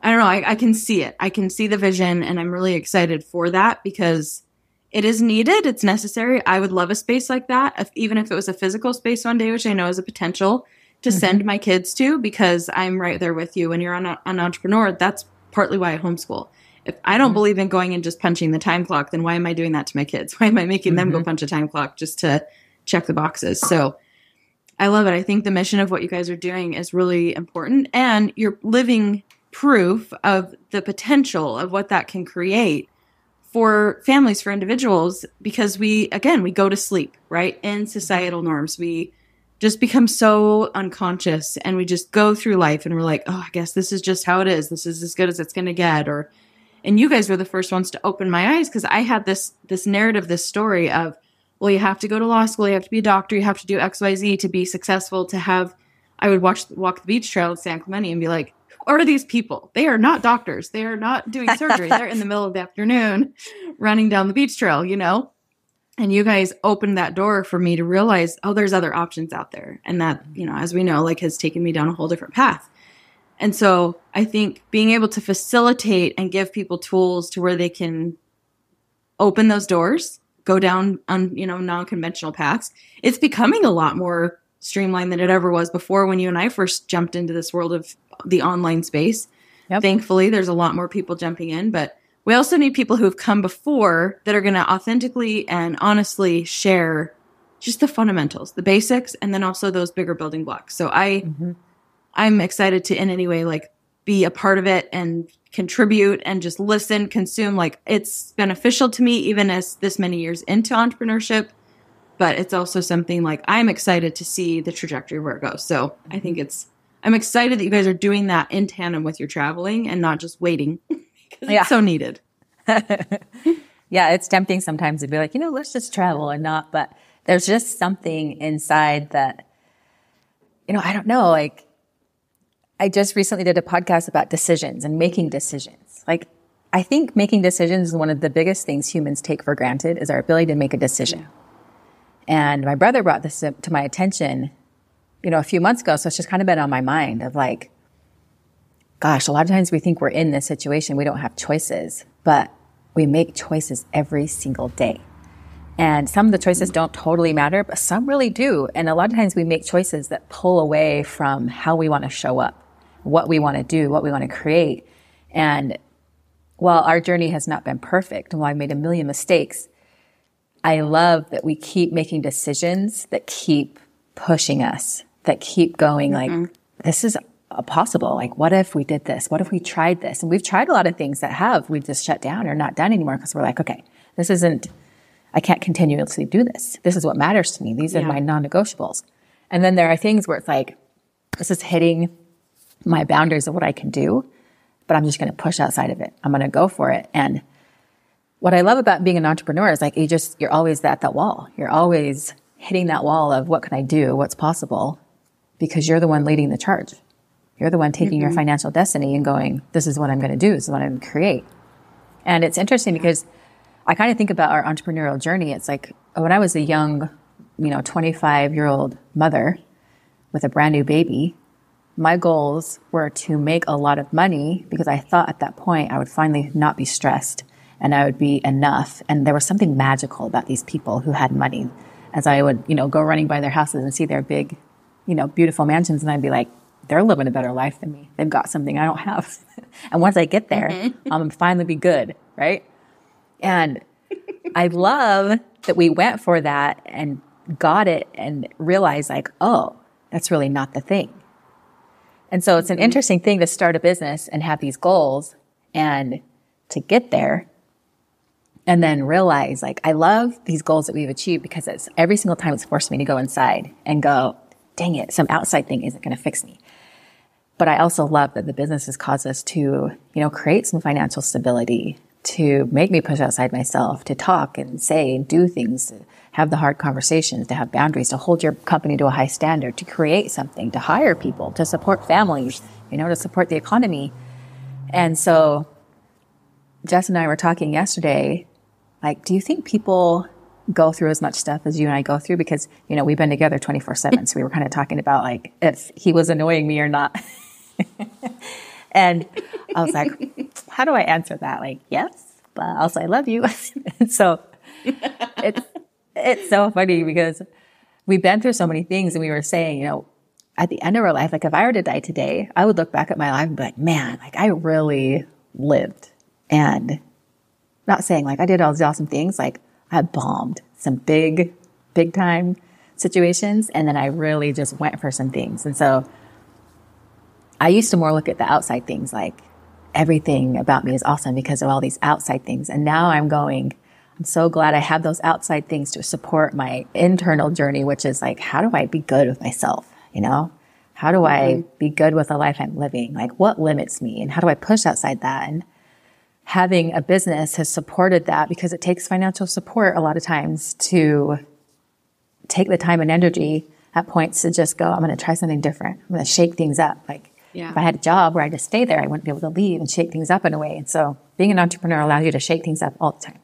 I don't know, I can see it. I can see the vision, and I'm really excited for that because it is needed. It's necessary. I would love a space like that, even if it was a physical space one day, which I know is a potential to send my kids to, because I'm right there with you. When you're an entrepreneur, that's partly why I homeschool. If I don't believe in going and just punching the time clock, then why am I doing that to my kids? Why am I making them go punch a time clock just to check the boxes? So I love it. I think the mission of what you guys are doing is really important, and you're living proof of the potential of what that can create for families, for individuals, because we go to sleep, right? In societal norms, we just become so unconscious, and we just go through life and we're like, oh, I guess this is just how it is. This is as good as it's going to get. And you guys were the first ones to open my eyes, because I had this narrative, this story of, well, you have to go to law school, you have to be a doctor, you have to do XYZ to be successful, I would walk the beach trail in San Clemente and be like, who are these people? They are not doctors. They are not doing surgery. They're in the middle of the afternoon running down the beach trail, And you guys opened that door for me to realize, oh, there's other options out there. And that, as we know, like, has taken me down a whole different path. And so I think being able to facilitate and give people tools to where they can open those doors, go down on, non-conventional paths, it's becoming a lot more streamlined than it ever was before when you and I first jumped into this world of the online space. Yep. Thankfully, there's a lot more people jumping in, but we also need people who have come before that are going to authentically and honestly share just the fundamentals, the basics, and then also those bigger building blocks. So I'm excited to in any way, like, be a part of it and contribute and just listen, consume. Like, it's beneficial to me even as this many years into entrepreneurship, but it's also something like I'm excited to see the trajectory where it goes. So I think I'm excited that you guys are doing that in tandem with your traveling and not just waiting because it's so needed. Yeah, it's tempting sometimes to be like, let's just travel and not, but there's just something inside that, I don't know, like, I just recently did a podcast about decisions and making decisions. Like, I think making decisions is one of the biggest things humans take for granted, is our ability to make a decision. And my brother brought this to my attention, a few months ago. So it's just kind of been on my mind of like, gosh, a lot of times we think we're in this situation. We don't have choices, but we make choices every single day. And some of the choices don't totally matter, but some really do. And a lot of times we make choices that pull away from how we want to show up, what we want to do, what we want to create. And while our journey has not been perfect, and while I made a million mistakes, I love that we keep making decisions that keep pushing us, that keep going like, this is possible. Like, what if we did this? What if we tried this? And we've tried a lot of things that we've just shut down or not done anymore because we're like, okay, I can't continuously do this. This is what matters to me. These are my non-negotiables. And then there are things where it's like, this is hitting my boundaries of what I can do, but I'm just going to push outside of it. I'm going to go for it. And what I love about being an entrepreneur is like, you're always at that wall. You're always hitting that wall of what can I do? What's possible? Because you're the one leading the charge. You're the one taking your financial destiny and going, this is what I'm going to do. This is what I'm going to create. And it's interesting because I kind of think about our entrepreneurial journey. It's like when I was a young, 25-year-old mother with a brand new baby, my goals were to make a lot of money because I thought at that point I would finally not be stressed and I would be enough. And there was something magical about these people who had money. As I would, go running by their houses and see their big, beautiful mansions, and I'd be like, they're living a better life than me. They've got something I don't have. And once I get there, I'm going to finally be good, right? And I love that we went for that and got it and realized like, oh, that's really not the thing. And so it's an interesting thing to start a business and have these goals and to get there and then realize like, I love these goals that we've achieved because every single time it's forced me to go inside and go, dang it, some outside thing isn't going to fix me. But I also love that the business has caused us to, create some financial stability, to make me push outside myself, to talk and say and do things, to have the hard conversations, to have boundaries, to hold your company to a high standard, to create something, to hire people, to support families, to support the economy. And so Jess and I were talking yesterday, like, do you think people go through as much stuff as you and I go through? Because, we've been together 24/7. So we were kind of talking about like if he was annoying me or not. And I was like, how do I answer that? Like, yes, but also I love you. And so it's so funny because we've been through so many things, and we were saying, at the end of our life, like if I were to die today, I would look back at my life and be like, man, like I really lived. And not saying like I did all these awesome things, like I bombed some big time situations. And then I really just went for some things. And so I used to more look at the outside things, like everything about me is awesome because of all these outside things. And now I'm so glad I have those outside things to support my internal journey, which is like, how do I be good with myself? How do I be good with the life I'm living? Like what limits me and how do I push outside that? And having a business has supported that because it takes financial support a lot of times to take the time and energy at points to just go, I'm going to try something different. I'm going to shake things up. Like if I had a job where I just stay there, I wouldn't be able to leave and shake things up in a way. And so being an entrepreneur allows you to shake things up all the time.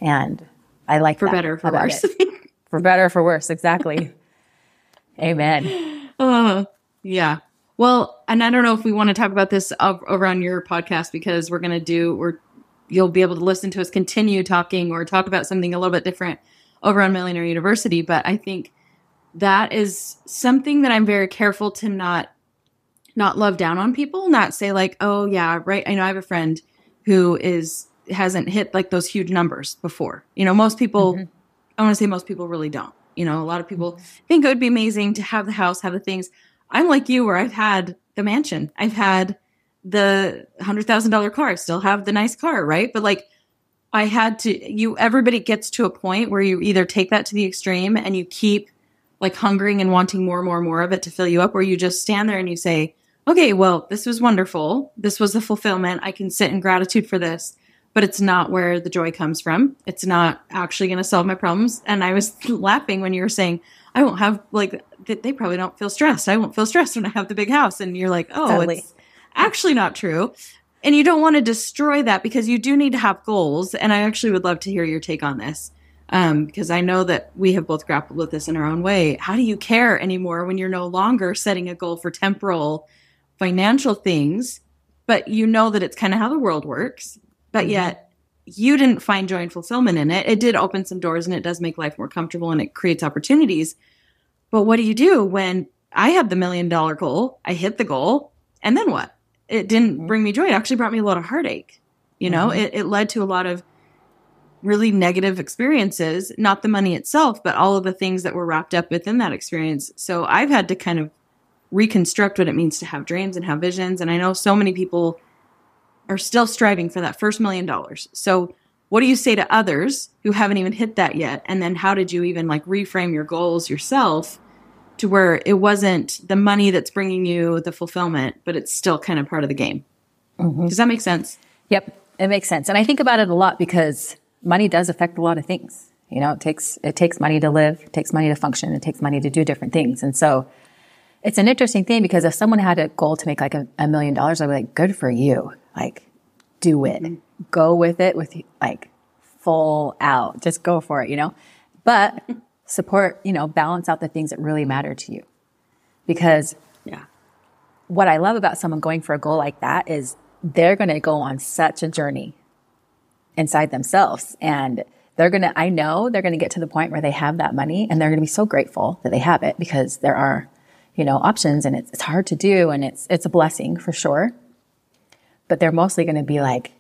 And I like for that better, for worse. For better, for worse. Exactly. Amen. Yeah. Well, and I don't know if we want to talk about this over on your podcast because you'll be able to listen to us continue talking or talk about something a little bit different over on Millionaire University. But I think that is something that I'm very careful to not love down on people, not say like, oh yeah, right. I know I have a friend who hasn't hit like those huge numbers before. Most people, I want to say most people really don't. A lot of people think it would be amazing to have the house, have the things. I'm like you where I've had the mansion. I've had the $100,000 car. I still have the nice car, right? But like everybody gets to a point where you either take that to the extreme and you keep like hungering and wanting more and more and more of it to fill you up, or you just stand there and you say, okay, well, this was wonderful. This was the fulfillment. I can sit in gratitude for this, but it's not where the joy comes from. It's not actually going to solve my problems. And I was laughing when you were saying, I won't have they probably don't feel stressed. I won't feel stressed when I have the big house. And you're like, oh, totally. It's actually not true. And you don't want to destroy that because you do need to have goals. And I actually would love to hear your take on this. Because I know that we have both grappled with this in our own way. How do you care anymore when you're no longer setting a goal for temporal financial things, but you know that it's kind of how the world works, but yet you didn't find joy and fulfillment in it. It did open some doors and it does make life more comfortable and it creates opportunities. But what do you do when I had the $1 million goal, I hit the goal, and then what? It didn't bring me joy. It actually brought me a lot of heartache. It led to a lot of really negative experiences, not the money itself, but all of the things that were wrapped up within that experience. So I've had to kind of reconstruct what it means to have dreams and have visions. And I know so many people are still striving for that first $1 million. So what do you say to others who haven't even hit that yet? And then how did you even like reframe your goals yourself to where it wasn't the money that's bringing you the fulfillment, but it's still kind of part of the game? Does that make sense? Yep, it makes sense. And I think about it a lot because money does affect a lot of things. It takes money to live, it takes money to function, it takes money to do different things. And so it's an interesting thing because if someone had a goal to make like $1 million, I'd be like, good for you. Like, do it. Go with it with like full out. Just go for it, But support, balance out the things that really matter to you. Because what I love about someone going for a goal like that is they're going to go on such a journey inside themselves. And I know they're going to get to the point where they have that money and they're going to be so grateful that they have it because there are, options and it's hard to do. And it's a blessing for sure. But they're mostly going to be like,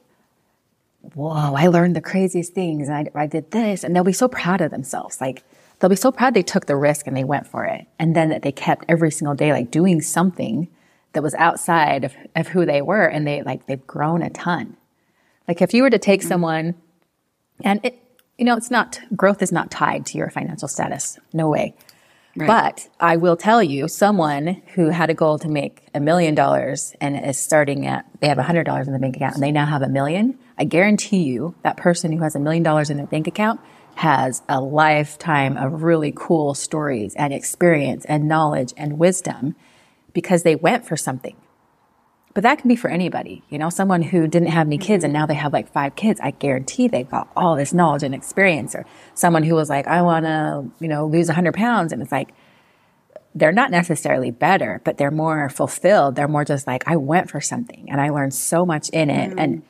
whoa, I learned the craziest things. And I did this. And they'll be so proud of themselves. Like they'll be so proud they took the risk and they went for it. And then that they kept every single day, like doing something that was outside of who they were. And they've grown a ton. Like if you were to take someone and growth is not tied to your financial status. No way. Right. But I will tell you, someone who had a goal to make $1 million and is starting at, they have $100 in the bank account and they now have $1 million. I guarantee you that person who has $1 million in their bank account has a lifetime of really cool stories and experience and knowledge and wisdom because they went for something. But that can be for anybody, you know, someone who didn't have any kids and now they have like 5 kids. I guarantee they've got all this knowledge and experience. Or someone who was like, I want to, you know, lose 100 pounds. And it's like, they're not necessarily better, but they're more fulfilled. They're more just like, I went for something and I learned so much in it. And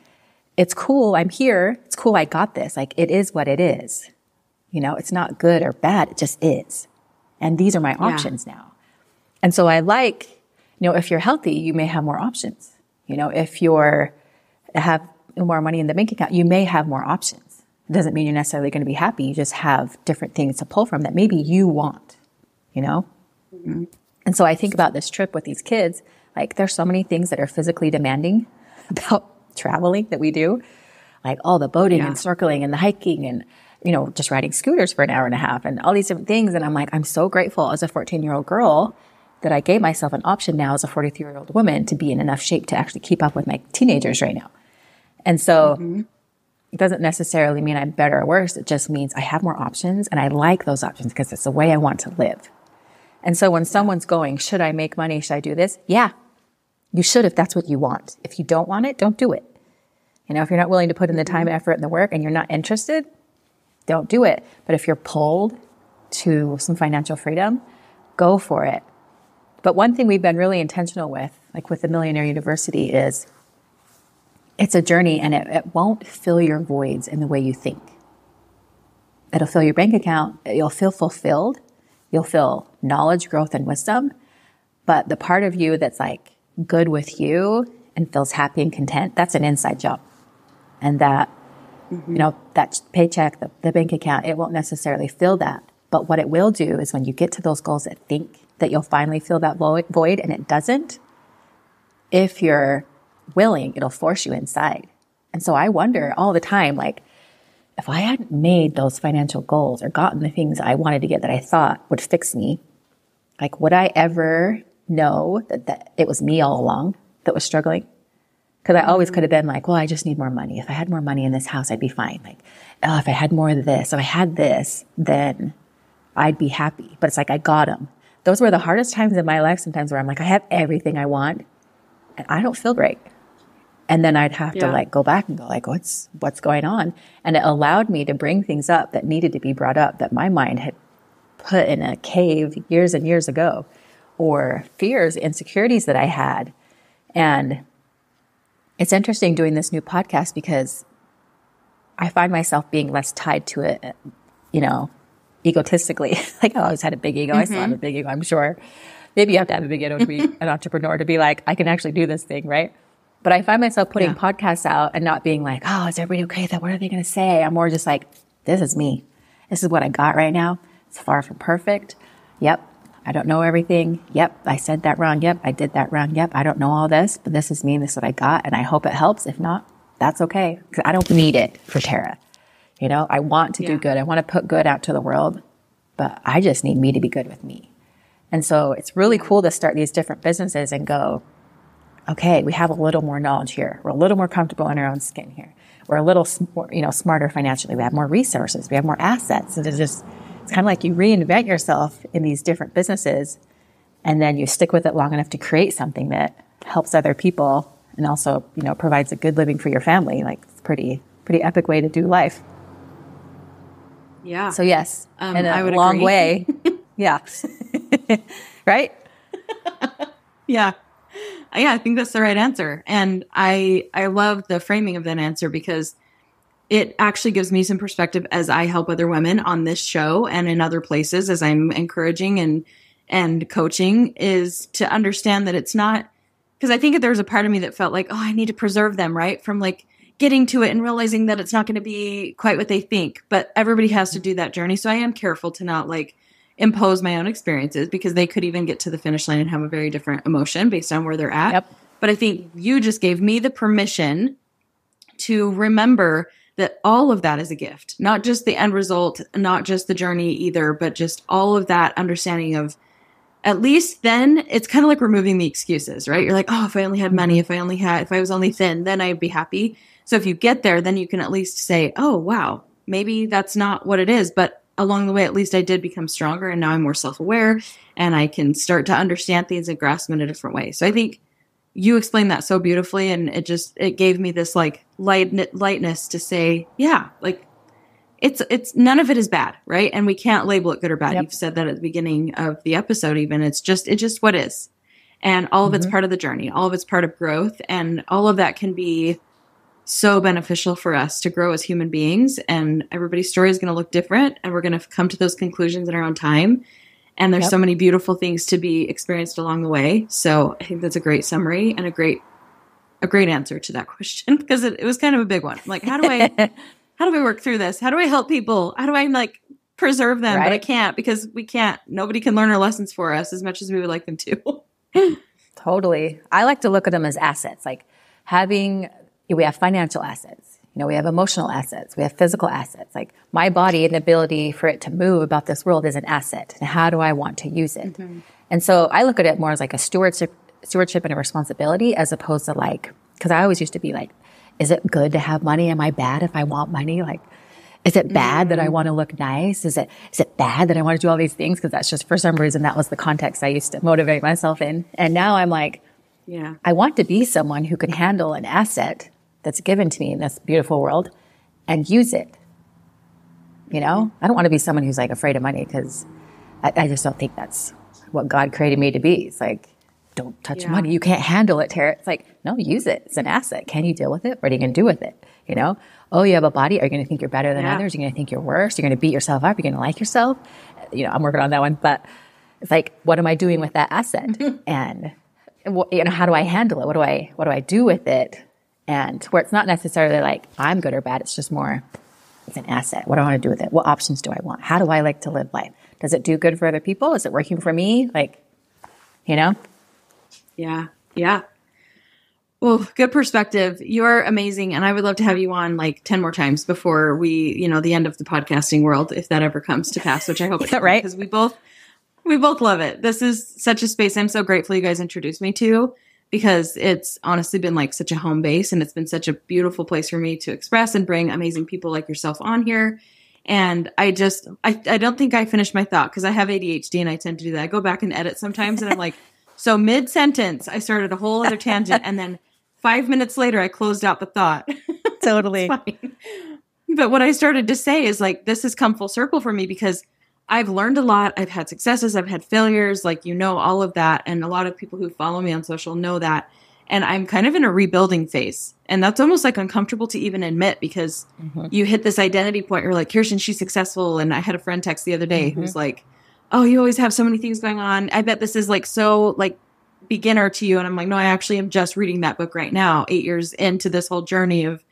it's cool. I'm here. It's cool. I got this. Like, it is what it is. You know, it's not good or bad. It just is. And these are my options now. And so I like, you know, if you're healthy, you may have more options. You know, if have more money in the bank account, you may have more options. It doesn't mean you're necessarily going to be happy. You just have different things to pull from that maybe you want, you know? Mm-hmm. And so I think about this trip with these kids, like there's so many things that are physically demanding about traveling that we do, like all the boating and snorkeling and the hiking and, you know, just riding scooters for an hour and a half and all these different things. And I'm like, I'm so grateful as a 14-year-old girl that I gave myself an option now as a 43-year-old woman to be in enough shape to actually keep up with my teenagers right now. And so it doesn't necessarily mean I'm better or worse. It just means I have more options and I like those options because it's the way I want to live. And so when someone's going, should I make money? Should I do this? Yeah, you should if that's what you want. If you don't want it, don't do it. You know, if you're not willing to put in the time, effort, and the work and you're not interested, don't do it. But if you're pulled to some financial freedom, go for it. But one thing we've been really intentional with, like with the Millionaire University, is it's a journey and it won't fill your voids in the way you think. It'll fill your bank account. You'll feel fulfilled. You'll feel knowledge, growth, and wisdom. But the part of you that's like good with you and feels happy and content, that's an inside job. And that, you know, that paycheck, the bank account, it won't necessarily fill that. But what it will do is when you get to those goals that think that you'll finally fill that void and it doesn't, if you're willing, it'll force you inside. And so I wonder all the time, like, if I hadn't made those financial goals or gotten the things I wanted to get that I thought would fix me, like, would I ever know that it was me all along that was struggling? Because I always could have been like, well, I just need more money. If I had more money in this house, I'd be fine. Like, oh, if I had more of this, if I had this, then I'd be happy. But it's like, I got them. Those were the hardest times in my life sometimes where I'm like, I have everything I want and I don't feel great. And then I'd have to like go back and go like, what's going on? And it allowed me to bring things up that needed to be brought up that my mind had put in a cave years and years ago, or fears, insecurities that I had. And it's interesting doing this new podcast because I find myself being less tied to it, you know, egotistically. Like I always had a big ego. I still have a big ego, I'm sure. Maybe you have to have a big ego to be an entrepreneur, to be like, I can actually do this thing, right? But I find myself putting podcasts out and not being like, oh, is everybody okay with that? What are they going to say? I'm more just like, this is me. This is what I got right now. It's far from perfect. Yep. I don't know everything. Yep. I said that wrong. Yep. I did that wrong. Yep. I don't know all this, but this is me and this is what I got. And I hope it helps. If not, that's okay. Because I don't need it for Tara. You know, I want to do good. I want to put good out to the world, but I just need me to be good with me. And so it's really cool to start these different businesses and go, okay, we have a little more knowledge here. We're a little more comfortable in our own skin here. We're a little more, you know, smarter financially. We have more resources. We have more assets. And it's kind of like you reinvent yourself in these different businesses and then you stick with it long enough to create something that helps other people and also, you know, provides a good living for your family. Like it's pretty epic way to do life. Yeah. So yes, in I a would long agree. way. Yeah. Right? Yeah. Yeah, I think that's the right answer. And I love the framing of that answer because it actually gives me some perspective as I help other women on this show and in other places as I'm encouraging and coaching, is to understand that it's not, because I think there was a part of me that felt like, oh, I need to preserve them, right? From like getting to it and realizing that it's not going to be quite what they think. But everybody has to do that journey. So I am careful to not like impose my own experiences because they could even get to the finish line and have a very different emotion based on where they're at. Yep. But I think you just gave me the permission to remember that all of that is a gift, not just the end result, not just the journey either, but just all of that understanding of, at least then it's kind of like removing the excuses, right? You're like, oh, if I only had money, if I was only thin, then I'd be happy. So if you get there, then you can at least say, oh, wow, maybe that's not what it is. But along the way, at least I did become stronger, and now I'm more self-aware, and I can start to understand things and grasp them in a different way. So I think you explained that so beautifully, and it gave me this like lightness to say, yeah, like it's none of it is bad, right? And we can't label it good or bad. Yep. You've said that at the beginning of the episode, even it's just what is, and all of it's part of the journey, all of it's part of growth, and all of that can be so beneficial for us to grow as human beings. And everybody's story is going to look different, and we're going to come to those conclusions in our own time. And there's so many beautiful things to be experienced along the way. So I think that's a great summary and a great answer to that question, because it was kind of a big one. I'm like, how do I work through this? How do I help people? How do I like preserve them? Right. But I can't, because nobody can learn our lessons for us as much as we would like them to. Totally. I like to look at them as assets, like we have financial assets. We have emotional assets. We have physical assets. Like my body and the ability for it to move about this world is an asset. And how do I want to use it? Mm-hmm. And so I look at it more as like a stewardship and a responsibility, as opposed to like, because I always used to be like, is it good to have money? Am I bad if I want money? Like, is it bad that I want to look nice? Is it bad that I want to do all these things? Because that's just, for some reason, that was the context I used to motivate myself in. And now I'm like, yeah, I want to be someone who can handle an asset that's given to me in this beautiful world and use it. I don't want to be someone who's like afraid of money, because I just don't think that's what God created me to be. It's like, don't touch money. You can't handle it, Tara. It's like, no, use it. It's an asset. Can you deal with it? What are you going to do with it? Oh, you have a body. Are you going to think you're better than others? You're going to think you're worse. You're going to beat yourself up. You're going to like yourself. I'm working on that one, but it's like, what am I doing with that asset? And how do I handle it? What do I do with it? And where it's not necessarily like I'm good or bad, it's just more, it's an asset. What do I want to do with it? What options do I want? How do I like to live life? Does it do good for other people? Is it working for me? Yeah. Well, good perspective. You're amazing. And I would love to have you on like 10 more times before we, the end of the podcasting world, if that ever comes to pass, which I hope it does, right? Because we both love it. This is such a space I'm so grateful you guys introduced me to, because it's honestly been like such a home base, and it's been such a beautiful place for me to express and bring amazing people like yourself on here. And I don't think I finished my thought, because I have ADHD and I tend to do that. I go back and edit sometimes, and I'm like, so mid-sentence, I started a whole other tangent, and then 5 minutes later, I closed out the thought. Totally. But what I started to say is like, this has come full circle for me, because I've learned a lot. I've had successes. I've had failures, all of that. And a lot of people who follow me on social know that. And I'm kind of in a rebuilding phase. And that's almost like uncomfortable to even admit, because you hit this identity point. You're like, Kirsten, she's successful. And I had a friend text the other day who's like, oh, you always have so many things going on. I bet this is like so like beginner to you. And I'm like, no, I actually am just reading that book right now, 8 years into this whole journey of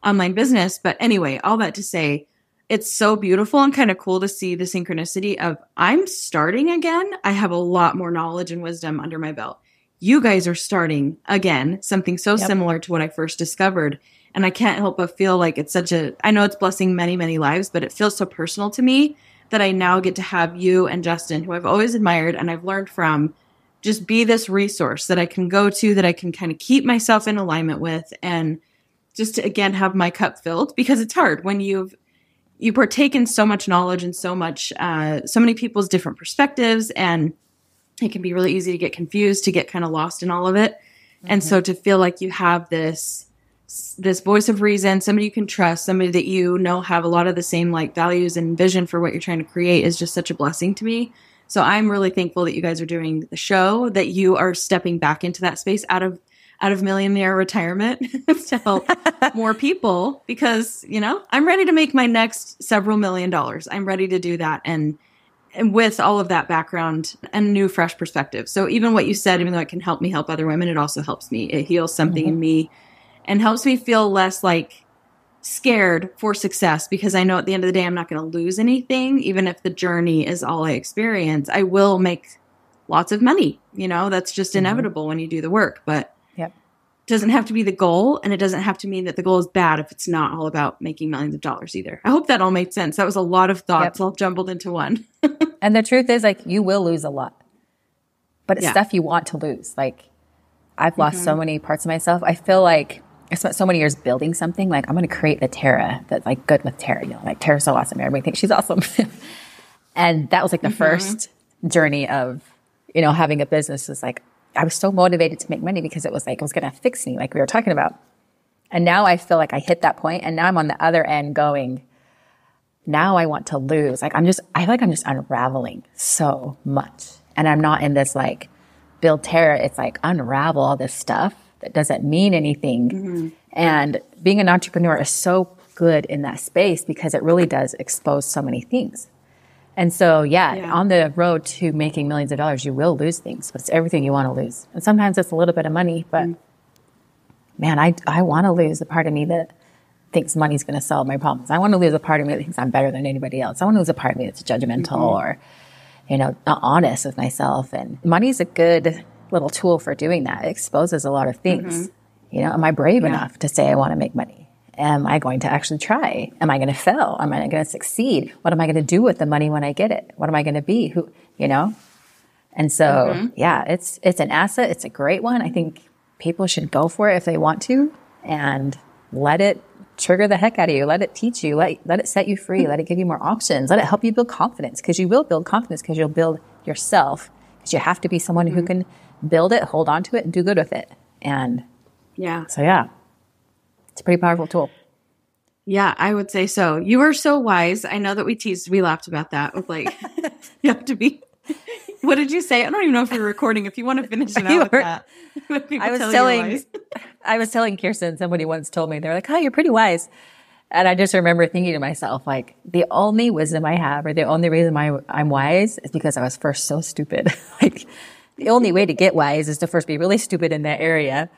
online business. But anyway, all that to say, it's so beautiful and kind of cool to see the synchronicity of I'm starting again. I have a lot more knowledge and wisdom under my belt. You guys are starting again, something so similar to what I first discovered. And I can't help but feel like it's I know it's blessing many, many lives, but it feels so personal to me that I now get to have you and Justin, who I've always admired and I've learned from, just be this resource that I can go to, that I can kind of keep myself in alignment with, and just to, again, have my cup filled, because it's hard when you partake in so much knowledge and so many people's different perspectives, and it can be really easy to get confused, to get kind of lost in all of it. And so to feel like you have this voice of reason, somebody you can trust, somebody that have a lot of the same like values and vision for what you're trying to create, is just such a blessing to me. So I'm really thankful that you guys are doing the show, that you are stepping back into that space out of millionaire retirement to help more people, because, I'm ready to make my next several $1 million. I'm ready to do that. And with all of that background and new, fresh perspective. So even what you said, even though it can help me help other women, it also helps me. It heals something in me and helps me feel less like scared for success, because I know at the end of the day, I'm not going to lose anything. Even if the journey is all I experience, I will make lots of money. That's just inevitable when you do the work. But doesn't have to be the goal, and it doesn't have to mean that the goal is bad if it's not all about making millions of dollars either. I hope that all made sense. That was a lot of thoughts all jumbled into one. And the truth is, like, you will lose a lot, but it's stuff you want to lose. Like, I've lost so many parts of myself. I feel like I spent so many years building something. Like, I'm going to create the Tara that's like good with Tara. You know, like, Tara's so awesome. Everybody thinks she's awesome. And that was like the first journey of, you know, having a business. Is like, I was so motivated to make money because it was like, it was going to fix me, like we were talking about. And now I feel like I hit that point, and now I'm on the other end going, now I want to lose. Like, I feel like I'm just unraveling so much. And I'm not in this like build Tara. It's like unravel all this stuff that doesn't mean anything. And being an entrepreneur is so good in that space because it really does expose so many things. And so, on the road to making millions of dollars, you will lose things, but it's everything you want to lose. And sometimes it's a little bit of money, but man, I want to lose the part of me that thinks money's going to solve my problems. I want to lose a part of me that thinks I'm better than anybody else. I want to lose a part of me that's judgmental or, you know, not honest with myself. And money's a good little tool for doing that. It exposes a lot of things. You know, am I brave enough to say I want to make money? Am I going to actually try? Am I going to fail? Am I going to succeed? What am I going to do with the money when I get it? What am I going to be? Who, you know? And so, it's an asset. It's a great one. I think people should go for it if they want to, and let it trigger the heck out of you. Let it teach you. Let it set you free. Let it give you more options. Let it help you build confidence, because you will build confidence because you'll build yourself, because you have to be someone who can build it, hold on to it, and do good with it. And it's a pretty powerful tool. Yeah, I would say so. You are so wise. I know that we laughed about that with like, you have to be, what did you say? I don't even know if we were recording. If you want to finish it out with that. I was telling Kirsten, somebody once told me, they're like, oh, you're pretty wise. And I just remember thinking to myself, like, the only wisdom I have, or the only reason I'm wise, is because I was first so stupid. Like, the only way to get wise is to first be really stupid in that area,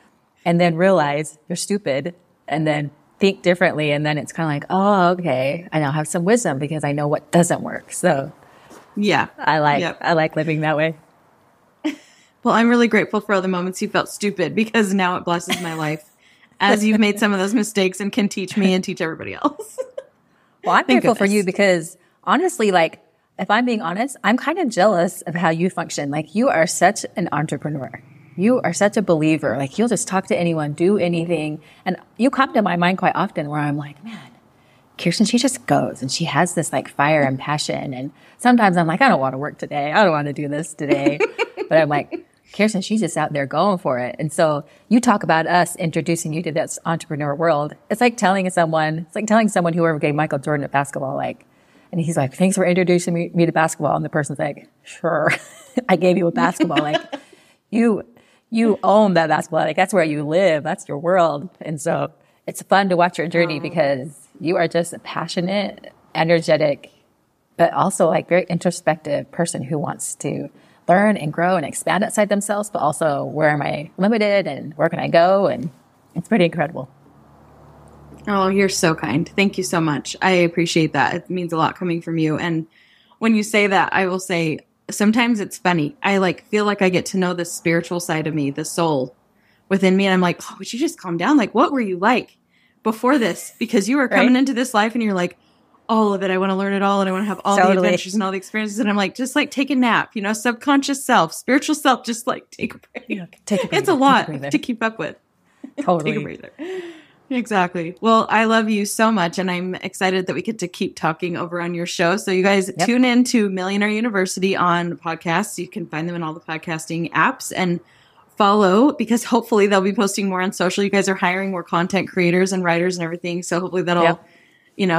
and then realize you're stupid, and then think differently. And then it's kind of like, oh, okay, I now have some wisdom because I know what doesn't work. So I like living that way. Well, I'm really grateful for all the moments you felt stupid, because now it blesses my life as you've made some of those mistakes and can teach me and teach everybody else. Well, I'm grateful for you because honestly, like, if I'm being honest, I'm kind of jealous of how you function. Like, you are such an entrepreneur. You are such a believer. Like, you'll just talk to anyone, do anything. And you come to my mind quite often where I'm like, man, Kirsten, she just goes and she has this like fire and passion. And sometimes I'm like, I don't want to work today. I don't want to do this today. But I'm like, Kirsten, she's just out there going for it. And so you talk about us introducing you to this entrepreneur world. It's like telling someone whoever gave Michael Jordan at basketball, like, and he's like, thanks for introducing me to basketball. And the person's like, sure, I gave you a basketball. Like, you own that basketball. Like, that's where you live. That's your world. And so it's fun to watch your journey because you are just a passionate, energetic, but also like very introspective person who wants to learn and grow and expand outside themselves, but also, where am I limited and where can I go? And it's pretty incredible. Oh, you're so kind. Thank you so much. I appreciate that. It means a lot coming from you. And when you say that, I will say, sometimes it's funny. I like feel like I get to know the spiritual side of me, the soul within me. And I'm like, oh, would you just calm down? Like, what were you like before this? Because you were coming into this life and you're like, all of it. I want to learn it all. And I want to have all the adventures and all the experiences. And I'm like, just like take a nap, you know, subconscious self, spiritual self, just like take a break. Yeah, take a breather. It's a lot to keep up with. Totally. Take a breather. Exactly. Well, I love you so much, and I'm excited that we get to keep talking over on your show. So you guys tune in to Millionaire University on podcasts. You can find them in all the podcasting apps, and follow, because hopefully they'll be posting more on social. You guys are hiring more content creators and writers and everything. So hopefully that'll,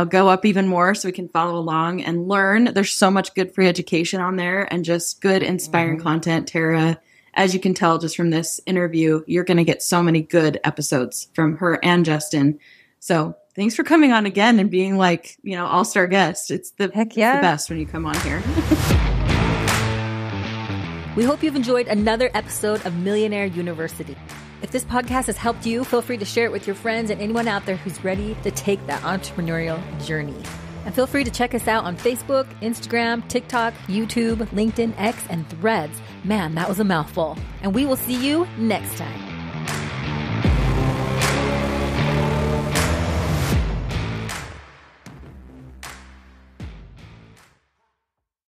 go up even more so we can follow along and learn. There's so much good free education on there and just good, inspiring content. Tara, as you can tell just from this interview, you're going to get so many good episodes from her and Justin. So thanks for coming on again and being like, all-star guest. It's the best when you come on here. We hope you've enjoyed another episode of Millionaire University. If this podcast has helped you, feel free to share it with your friends and anyone out there who's ready to take that entrepreneurial journey. And feel free to check us out on Facebook, Instagram, TikTok, YouTube, LinkedIn, X, and Threads. Man, that was a mouthful. And we will see you next time.